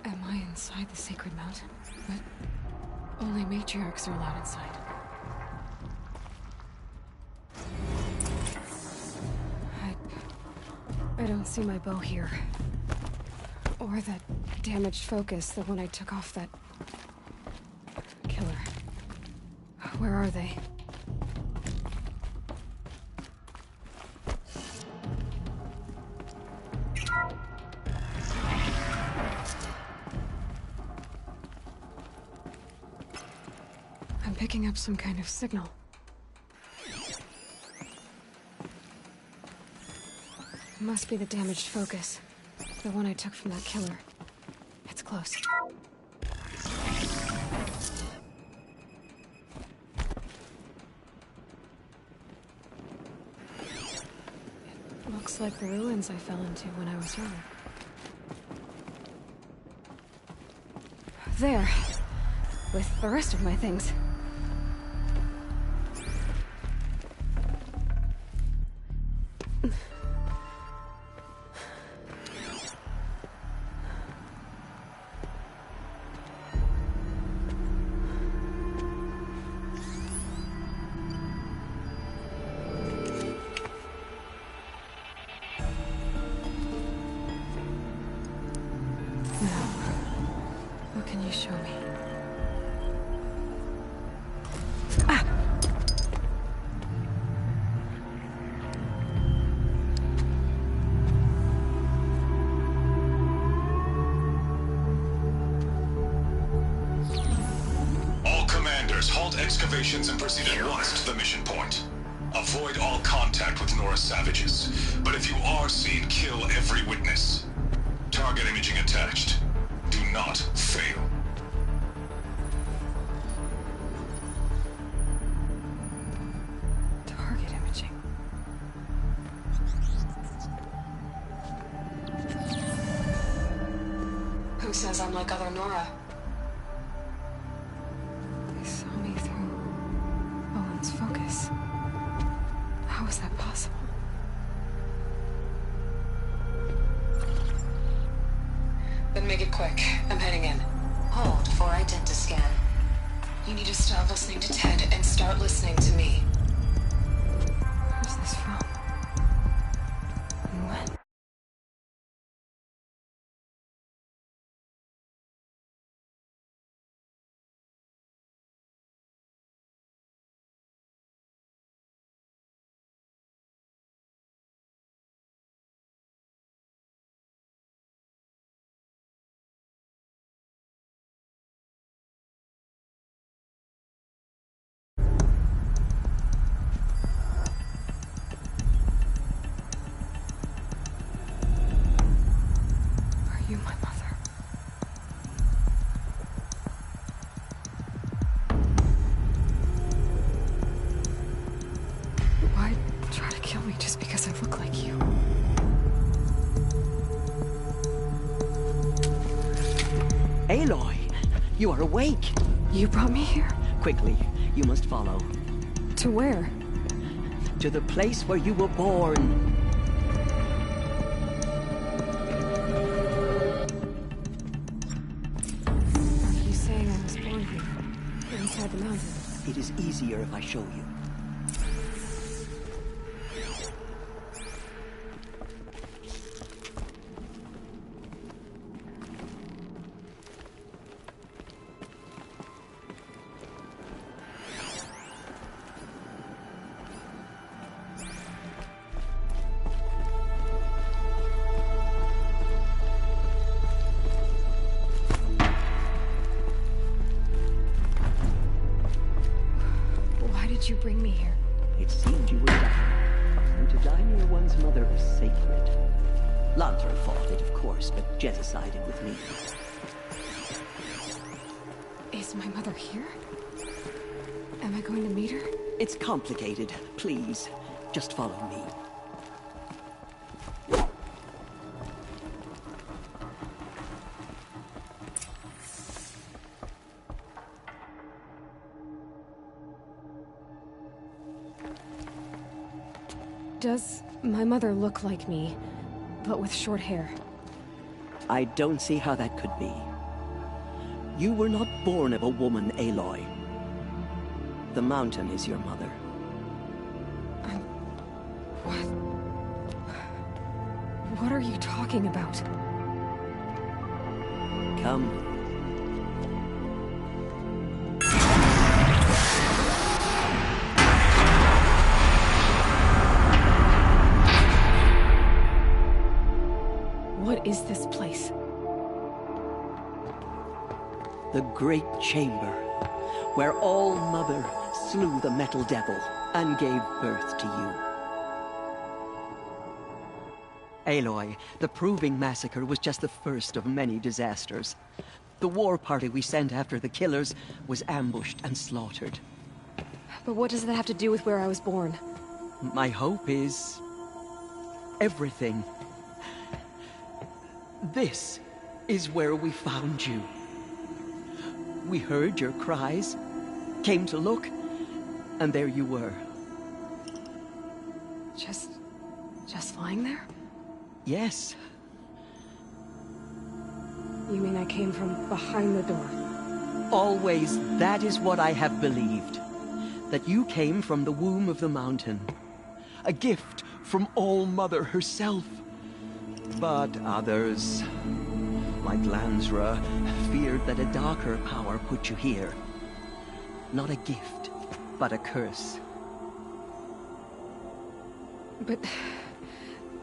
Am I inside the sacred mountain? But only matriarchs are allowed inside. I don't see my bow here. Or that damaged focus, the one I took off that killer. Where are they? I'm picking up some kind of signal. It must be the damaged focus. The one I took from that killer. It's close. It looks like the ruins I fell into when I was young. There. With the rest of my things. What can you show me? All commanders, halt excavations and proceed at once to the mission point. Avoid all contact with Nora savages. But if you are seen, kill every witness. Target imaging attached. Do not fail. Target imaging. Who says I'm like other Nora? They saw me through Owen's focus. How is that possible? Then make it quick. I'm heading in. Hold for identiscan. You need to stop listening to Ted and start listening to me. Where's this from? And when? Aloy, you are awake. You brought me here? Quickly, you must follow. To where? To the place where you were born. Are you saying I was born here? Inside the mountain? It is easier if I show you. You bring me here? It seemed you were dying, and to die near one's mother is sacred. Lantur fought it, of course, but Jezza sided with me. Is my mother here? Am I going to meet her? It's complicated. Please, just follow me. Does my mother look like me, but with short hair? I don't see how that could be. You were not born of a woman, Aloy. The mountain is your mother. What? What are you talking about? Come. What is this place? The Great Chamber, where All-Mother slew the Metal Devil and gave birth to you. Aloy, the Proving Massacre was just the first of many disasters. The war party we sent after the killers was ambushed and slaughtered. But what does that have to do with where I was born? My hope is... everything. This is where we found you. We heard your cries, came to look, and there you were. Just lying there? Yes. You mean I came from behind the door? Always, that is what I have believed. That you came from the womb of the mountain. A gift from All-Mother herself. But others, like Lansra, feared that a darker power put you here. Not a gift, but a curse. But...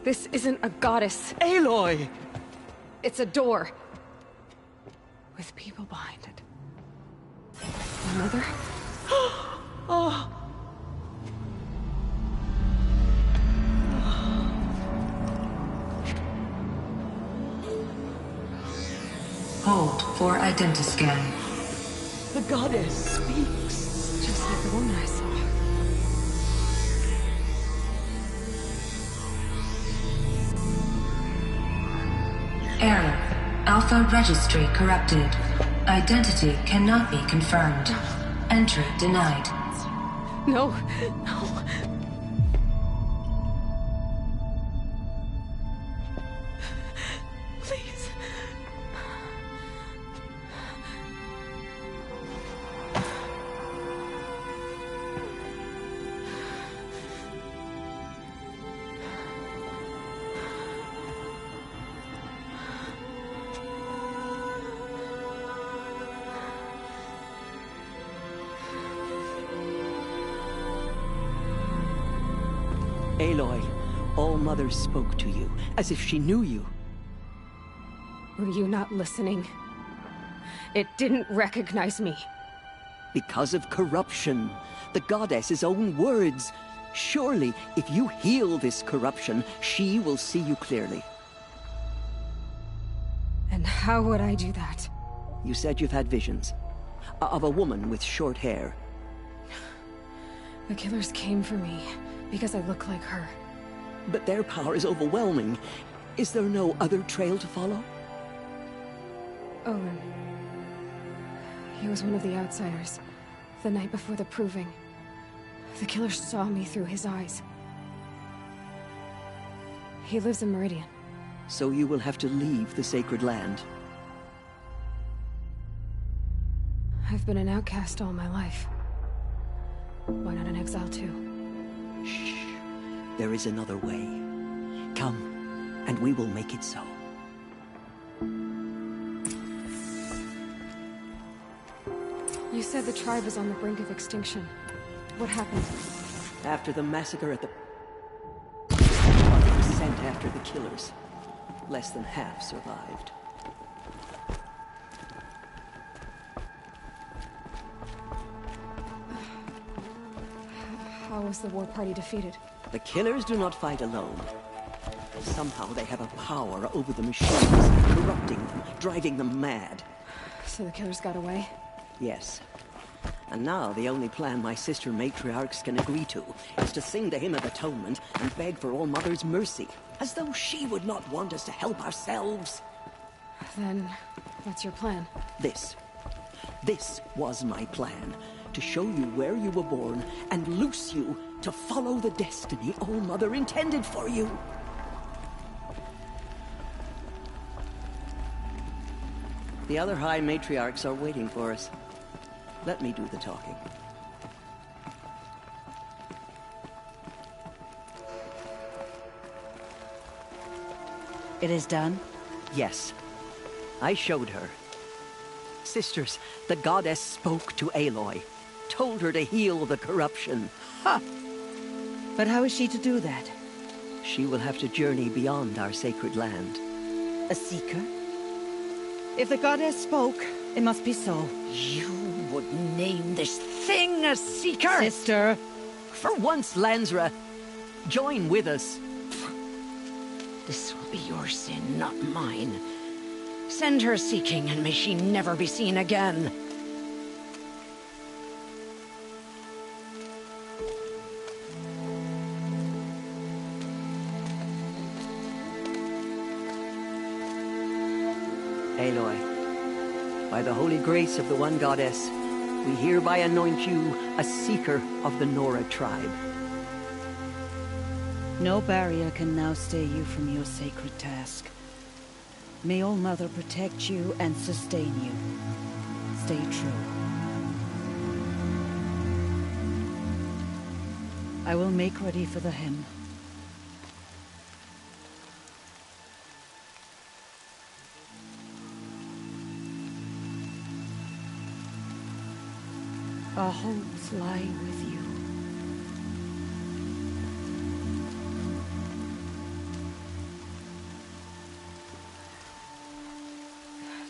this isn't a goddess. Aloy! It's a door. With people behind it. My mother? Oh! Hold for identiscan. The goddess speaks. Just like the woman I saw. Error. Alpha registry corrupted. Identity cannot be confirmed. Entry denied. No. Please. Aloy, All-Mother spoke to you, as if she knew you. Were you not listening? It didn't recognize me. Because of corruption. The goddess's own words. Surely, if you heal this corruption, she will see you clearly. And how would I do that? You said you've had visions. Of a woman with short hair. The killers came for me, because I look like her. But their power is overwhelming. Is there no other trail to follow? Owen. He was one of the outsiders. The night before the proving. The killer saw me through his eyes. He lives in Meridian. So you will have to leave the sacred land. I've been an outcast all my life. Why not an exile too? Shh. There is another way. Come, and we will make it so. You said the tribe was on the brink of extinction. What happened? After the massacre at the... was sent after the killers. Less than half survived. How was the war party defeated? The killers do not fight alone. Somehow they have a power over the machines, corrupting them, driving them mad. So the killers got away? Yes. And now the only plan my sister matriarchs can agree to is to sing the Hymn of Atonement and beg for All Mother's mercy, as though she would not want us to help ourselves. Then, what's your plan? This was my plan. To show you where you were born and loose you to follow the destiny All Mother intended for you. The other High Matriarchs are waiting for us. Let me do the talking. It is done? Yes. I showed her. Sisters, the goddess spoke to Aloy. Told her to heal the corruption. Ha! But how is she to do that? She will have to journey beyond our sacred land. A seeker? If the goddess spoke, it must be so. You would name this thing a seeker? Sister! For once, Lansra, join with us. This will be your sin, not mine. Send her seeking, and may she never be seen again. Aloy, by the holy grace of the One Goddess, we hereby anoint you a seeker of the Nora tribe. No barrier can now stay you from your sacred task. May All Mother protect you and sustain you. Stay true. I will make ready for the hymn. Our hopes lie with you.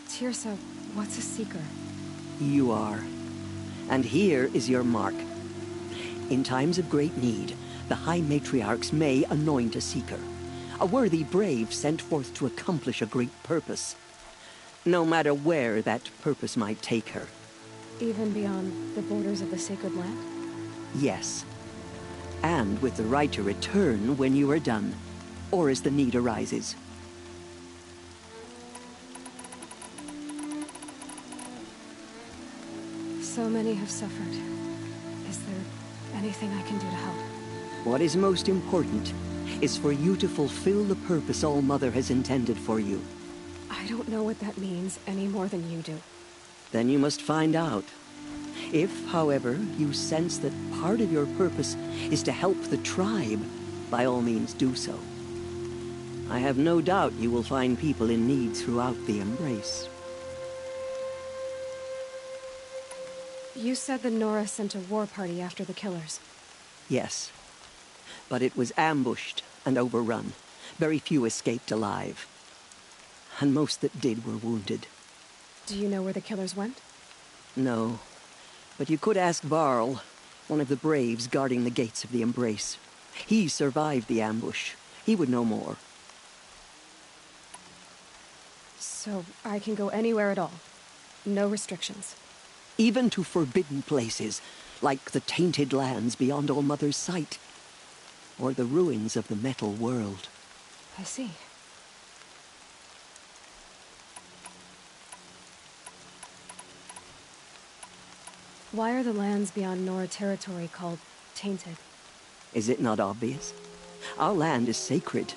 Teersa, what's a seeker? You are. And here is your mark. In times of great need, the High Matriarchs may anoint a seeker. A worthy brave sent forth to accomplish a great purpose. No matter where that purpose might take her. Even beyond the borders of the sacred land? Yes. And with the right to return when you are done, or as the need arises. So many have suffered. Is there anything I can do to help? What is most important is for you to fulfill the purpose All Mother has intended for you. I don't know what that means any more than you do. Then you must find out. If, however, you sense that part of your purpose is to help the tribe, by all means do so. I have no doubt you will find people in need throughout the Embrace. You said the Nora sent a war party after the killers. Yes. But it was ambushed and overrun. Very few escaped alive. And most that did were wounded. Do you know where the killers went? No. But you could ask Varl, one of the braves guarding the gates of the Embrace. He survived the ambush. He would know more. So I can go anywhere at all? No restrictions? Even to forbidden places, like the tainted lands beyond All Mother's sight. Or the ruins of the metal world. I see. Why are the lands beyond Nora territory called tainted? Is it not obvious? Our land is sacred.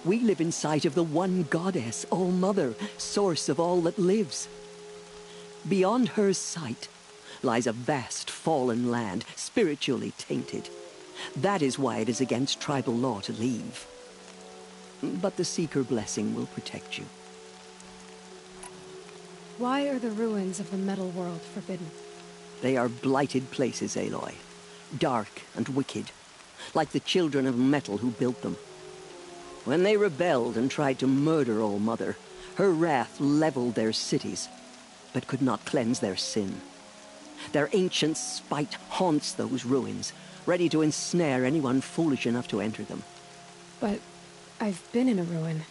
We live in sight of the one goddess, All-Mother, source of all that lives. Beyond her sight lies a vast fallen land, spiritually tainted. That is why it is against tribal law to leave. But the Seeker blessing will protect you. Why are the ruins of the metal world forbidden? They are blighted places, Aloy. Dark and wicked, like the children of metal who built them. When they rebelled and tried to murder All-Mother, her wrath leveled their cities, but could not cleanse their sin. Their ancient spite haunts those ruins, ready to ensnare anyone foolish enough to enter them. But I've been in a ruin.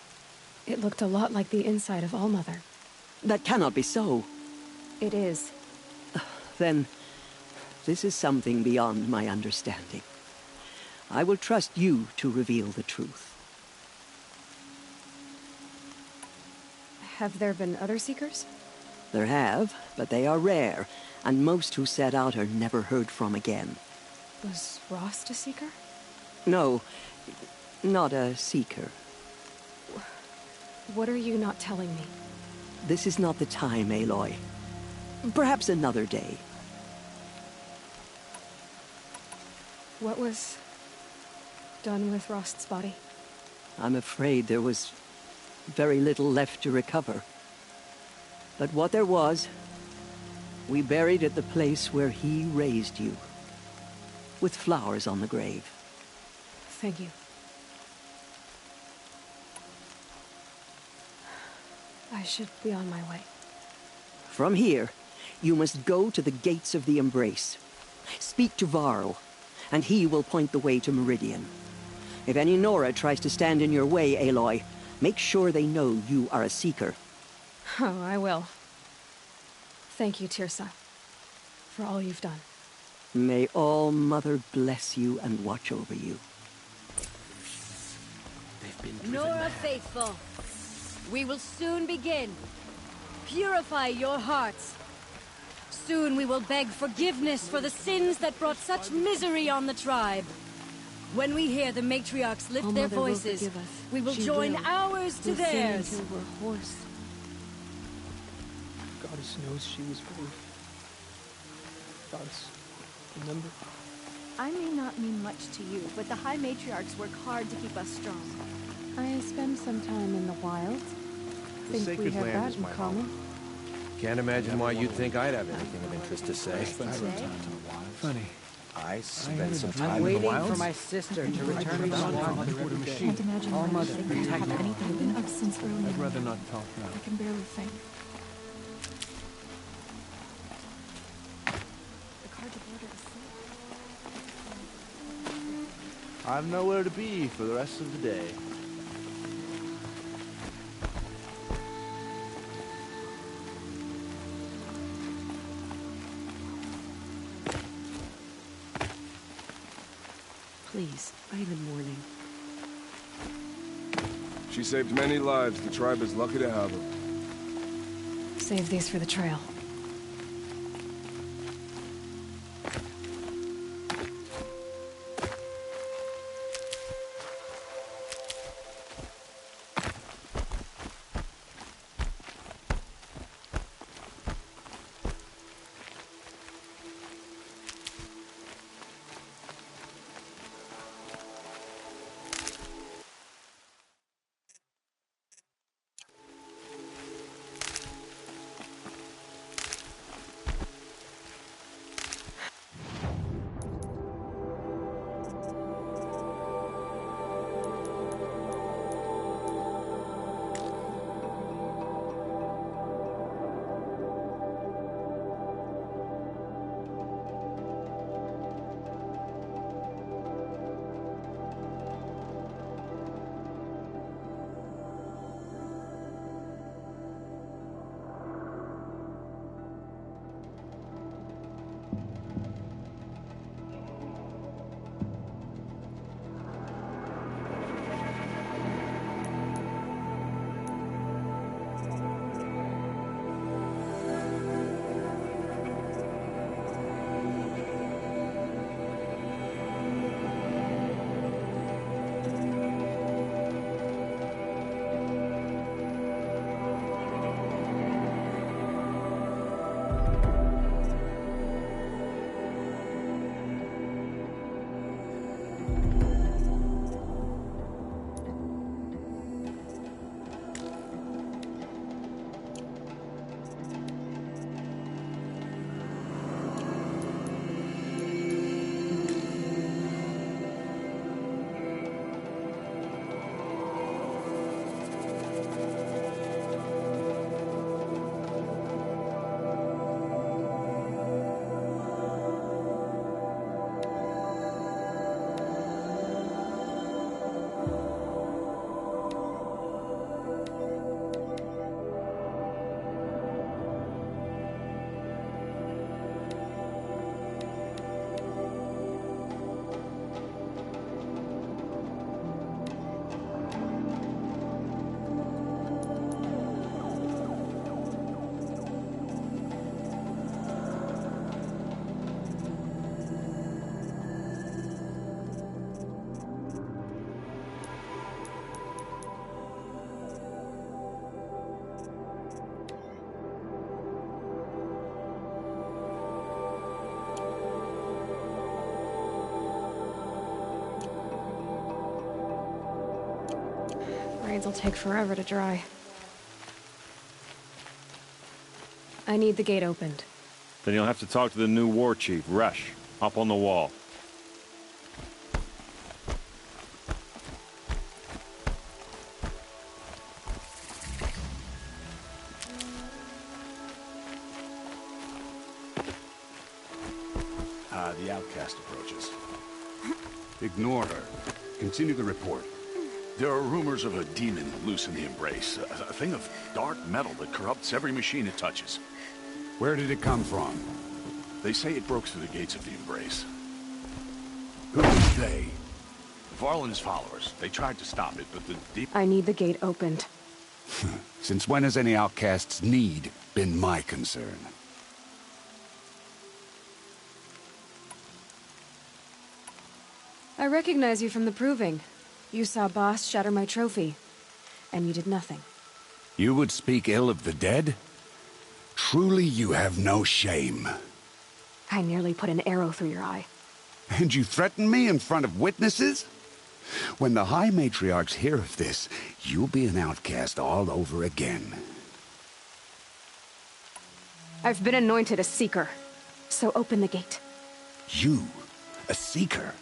It looked a lot like the inside of All-Mother. That cannot be so. It is. Then, this is something beyond my understanding. I will trust you to reveal the truth. Have there been other Seekers? There have, but they are rare, and most who set out are never heard from again. Was Rost a Seeker? No, not a Seeker. What are you not telling me? This is not the time, Aloy. Perhaps another day. What was done with Rost's body? I'm afraid there was very little left to recover. But what there was, we buried at the place where he raised you, with flowers on the grave. Thank you. I should be on my way. From here, you must go to the gates of the Embrace. Speak to Varl, and he will point the way to Meridian. If any Nora tries to stand in your way, Aloy, make sure they know you are a Seeker. Oh, I will. Thank you, Teersa, for all you've done. May All-Mother bless you and watch over you. Nora Faithful, we will soon begin. Purify your hearts. Soon we will beg forgiveness for the sins that brought such misery on the tribe. When we hear the matriarchs lift their voices, we will join ours to theirs. Until we're hoarse. Goddess knows she was brave. Goddess, remember? I may not mean much to you, but the High Matriarchs work hard to keep us strong. I spend some time in the wilds. The Think we sacred have land that is in my common. home. Can't imagine why you'd think I'd have anything of interest to say. Funny. I spent some time I'm in the waiting wilds. for my sister to return from All-Mother. Can't imagine why All-Mother, I shouldn't have protect anything been up since early I'd morning. rather not talk now. I can barely think. The Carja border is safe. I've nowhere to be for the rest of the day. Please, I am in mourning. She saved many lives. The tribe is lucky to have her. Save these for the trail. will take forever to dry. I need the gate opened. Then you'll have to talk to the new war chief, Resh, up on the wall. The outcast approaches. Ignore her. Continue the report. There are rumors of a demon loose in the Embrace. A thing of dark metal that corrupts every machine it touches. Where did it come from? They say it broke through the gates of the Embrace. Who are they? Varlin's followers. They tried to stop it, but the deep... I need the gate opened. Since when has any outcast's need been my concern? I recognize you from the Proving. You saw Boss shatter my trophy, and you did nothing. You would speak ill of the dead? Truly you have no shame. I nearly put an arrow through your eye. And you threaten me in front of witnesses? When the High Matriarchs hear of this, you'll be an outcast all over again. I've been anointed a Seeker, so open the gate. You? A Seeker?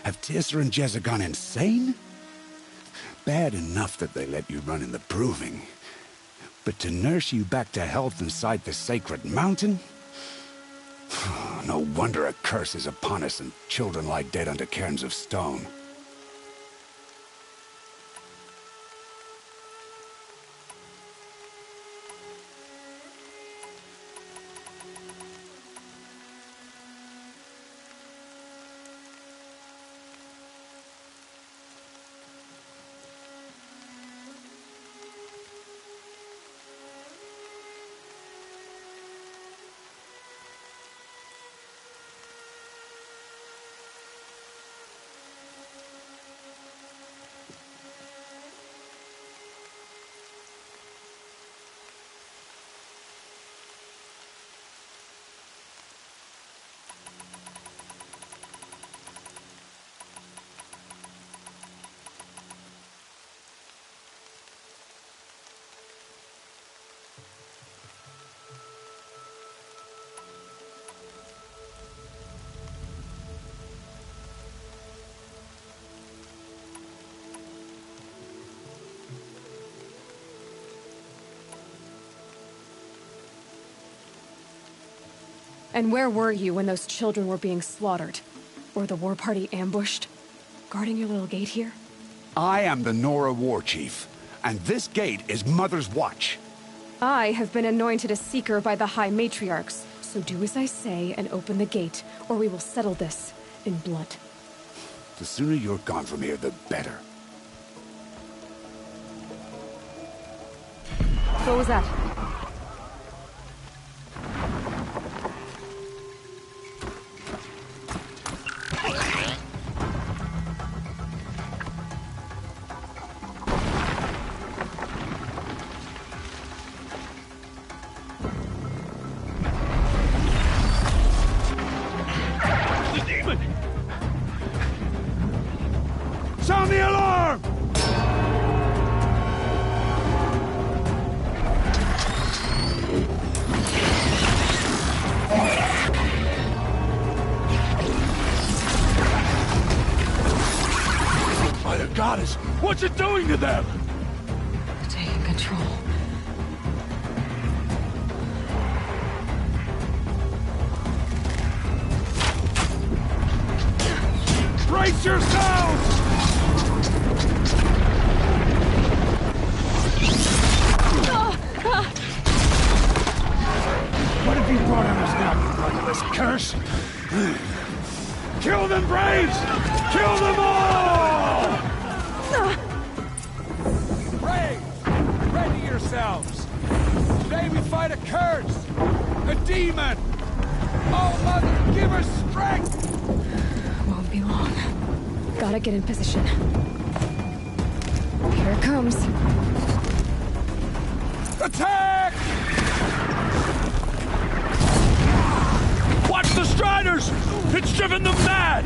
Have Teersa and Jezza gone insane? Bad enough that they let you run in the Proving. But to nurse you back to health inside the Sacred Mountain? No wonder a curse is upon us and children lie dead under cairns of stone. And where were you when those children were being slaughtered? Or the war party ambushed? Guarding your little gate here? I am the Nora War Chief, and this gate is Mother's watch. I have been anointed a Seeker by the High Matriarchs, so do as I say and open the gate, or we will settle this in blood. The sooner you're gone from here, the better. What was that? Sound the alarm! By the goddess, what's it doing to them? Taking control. Brace yourselves! What have you brought on us now, you bloodless curse? Kill them, Braves! Kill them all! Braves, ready yourselves! Today we fight a curse! A demon! Oh, Mother, give us strength! Won't be long. Gotta get in position. Here it comes. Attack! Watch the Striders! It's driven them mad!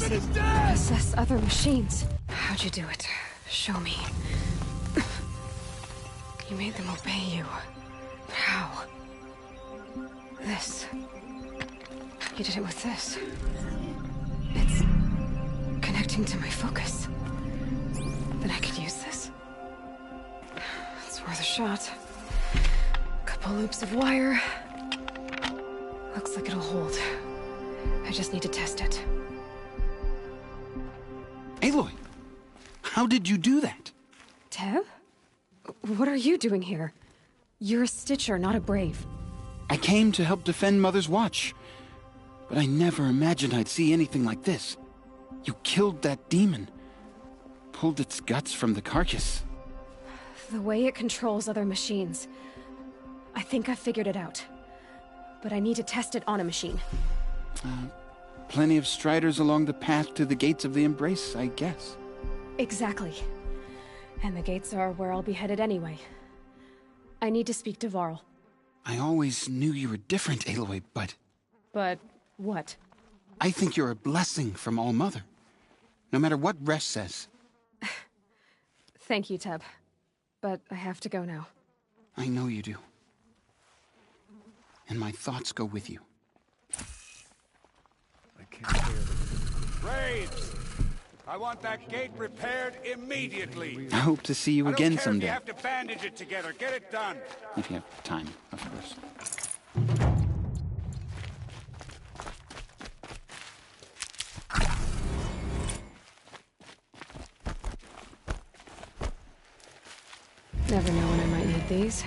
does it possess other machines? How'd you do it? Show me. You made them obey you. How? This. You did it with this. It's connecting to my focus. Then I could use this. It's worth a shot. Couple loops of wire. Looks like it'll hold. I just need to test it. Aloy! How did you do that? Teb? What are you doing here? You're a Stitcher, not a Brave. I came to help defend Mother's Watch. But I never imagined I'd see anything like this. You killed that demon. Pulled its guts from the carcass. The way it controls other machines. I think I figured it out. But I need to test it on a machine. Plenty of striders along the path to the gates of the Embrace, I guess. Exactly. And the gates are where I'll be headed anyway. I need to speak to Varl. I always knew you were different, Aloy, but... But what? I think you're a blessing from All-Mother. No matter what Resh says. Thank you, Teb. But I have to go now. I know you do. And my thoughts go with you. I can't hear them. Braves! I want that gate repaired immediately. I hope to see you again someday. I don't care if you have to bandage it together. Get it done. If you have time, of course. Never know when I might need these.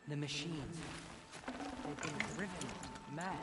The machines. They've been driven mad.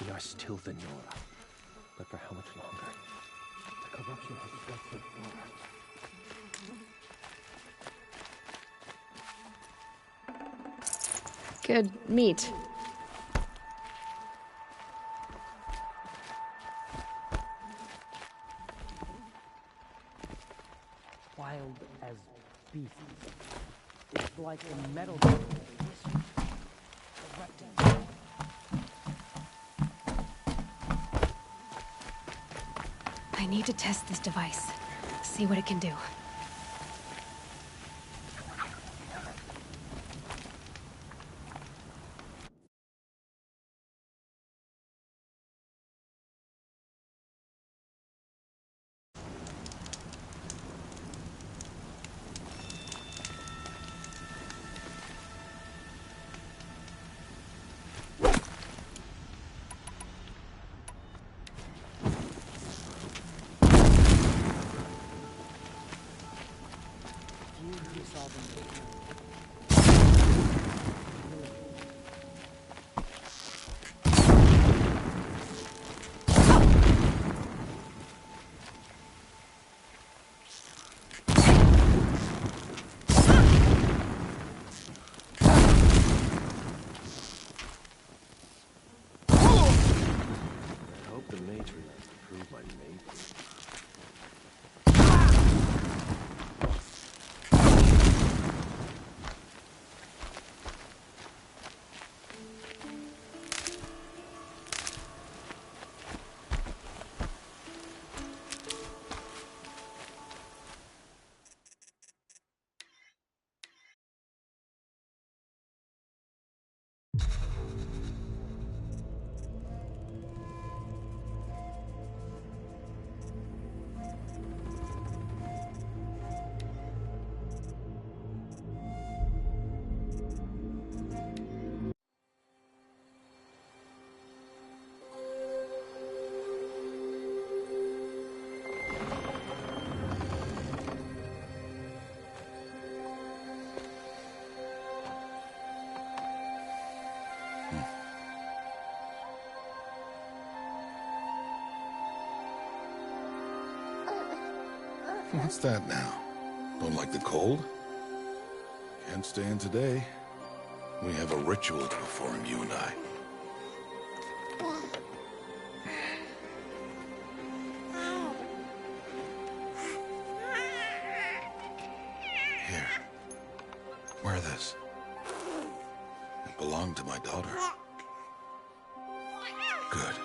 We are still the Nora, but for how much longer? The corruption has spread so far. Good meat. Wild as beasts. It's like a metal. I need to test this device. See what it can do. What's that now? Don't like the cold? Can't stay in today. We have a ritual to perform, you and I. Here. Wear this. It belonged to my daughter. Good.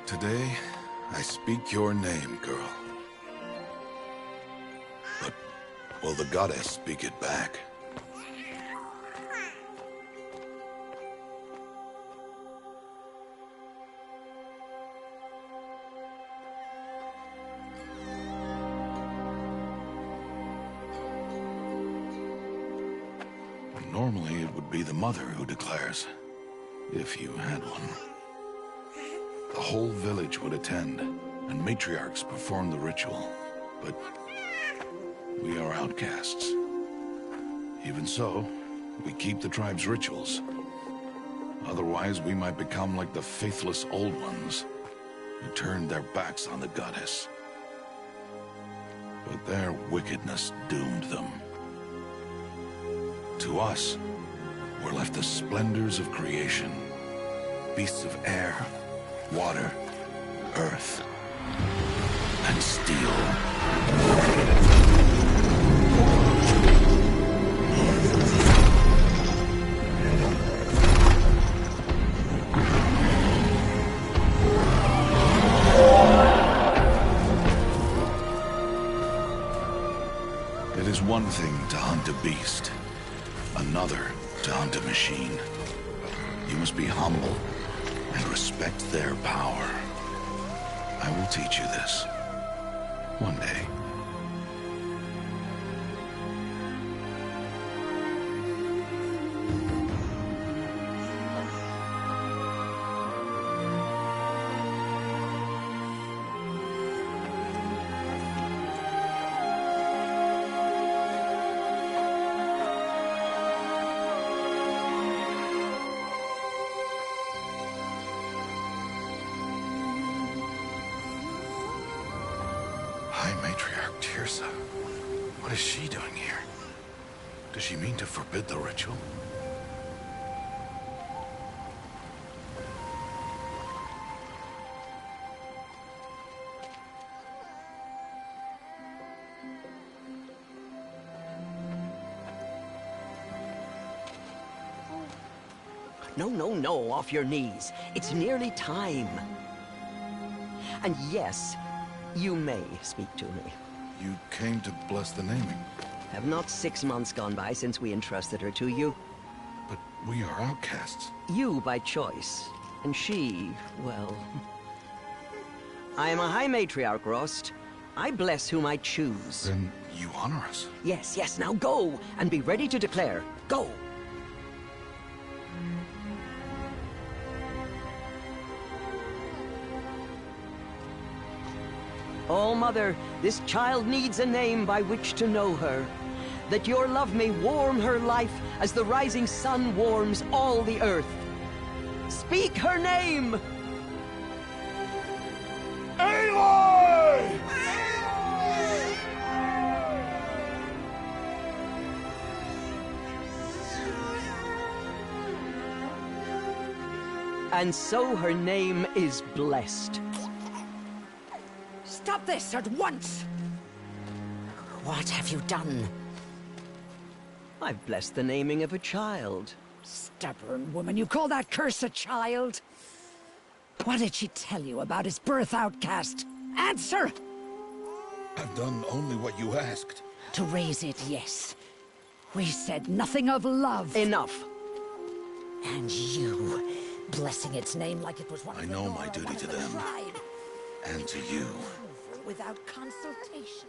Today, I speak your name, girl. But will the goddess speak it back? Normally, it would be the mother who declares, if you had one. The whole village would attend, and matriarchs perform the ritual. But we are outcasts. Even so, we keep the tribe's rituals. Otherwise, we might become like the faithless Old Ones, who turned their backs on the goddess. But their wickedness doomed them. To us, were left the splendors of creation, beasts of air, water, earth, and steel. It is one thing to hunt a beast, another to hunt a machine. You must be humble and respect their power. I will teach you this. One day. High Matriarch Teersa. What is she doing here? Does she mean to forbid the ritual? No, no, no, off your knees. It's nearly time. And yes, you may speak to me. You came to bless the naming. Have not 6 months gone by since we entrusted her to you? But we are outcasts. You by choice, and she, well... I am a High Matriarch, Rost. I bless whom I choose. Then you honor us. Yes, yes, now go, and be ready to declare. Go! All-Mother, this child needs a name by which to know her. That your love may warm her life as the rising sun warms all the earth. Speak her name! Aloy! And so her name is blessed. Stop this at once! What have you done? I've blessed the naming of a child. Stubborn woman, you call that curse a child? What did she tell you about his birth, outcast? Answer! I've done only what you asked. To raise it, yes. We said nothing of love. Enough. And you, blessing its name like it was one of I know my duty to them. And to you. Without consultation.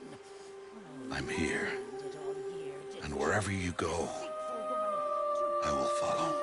I'm here. And wherever you go, I will follow.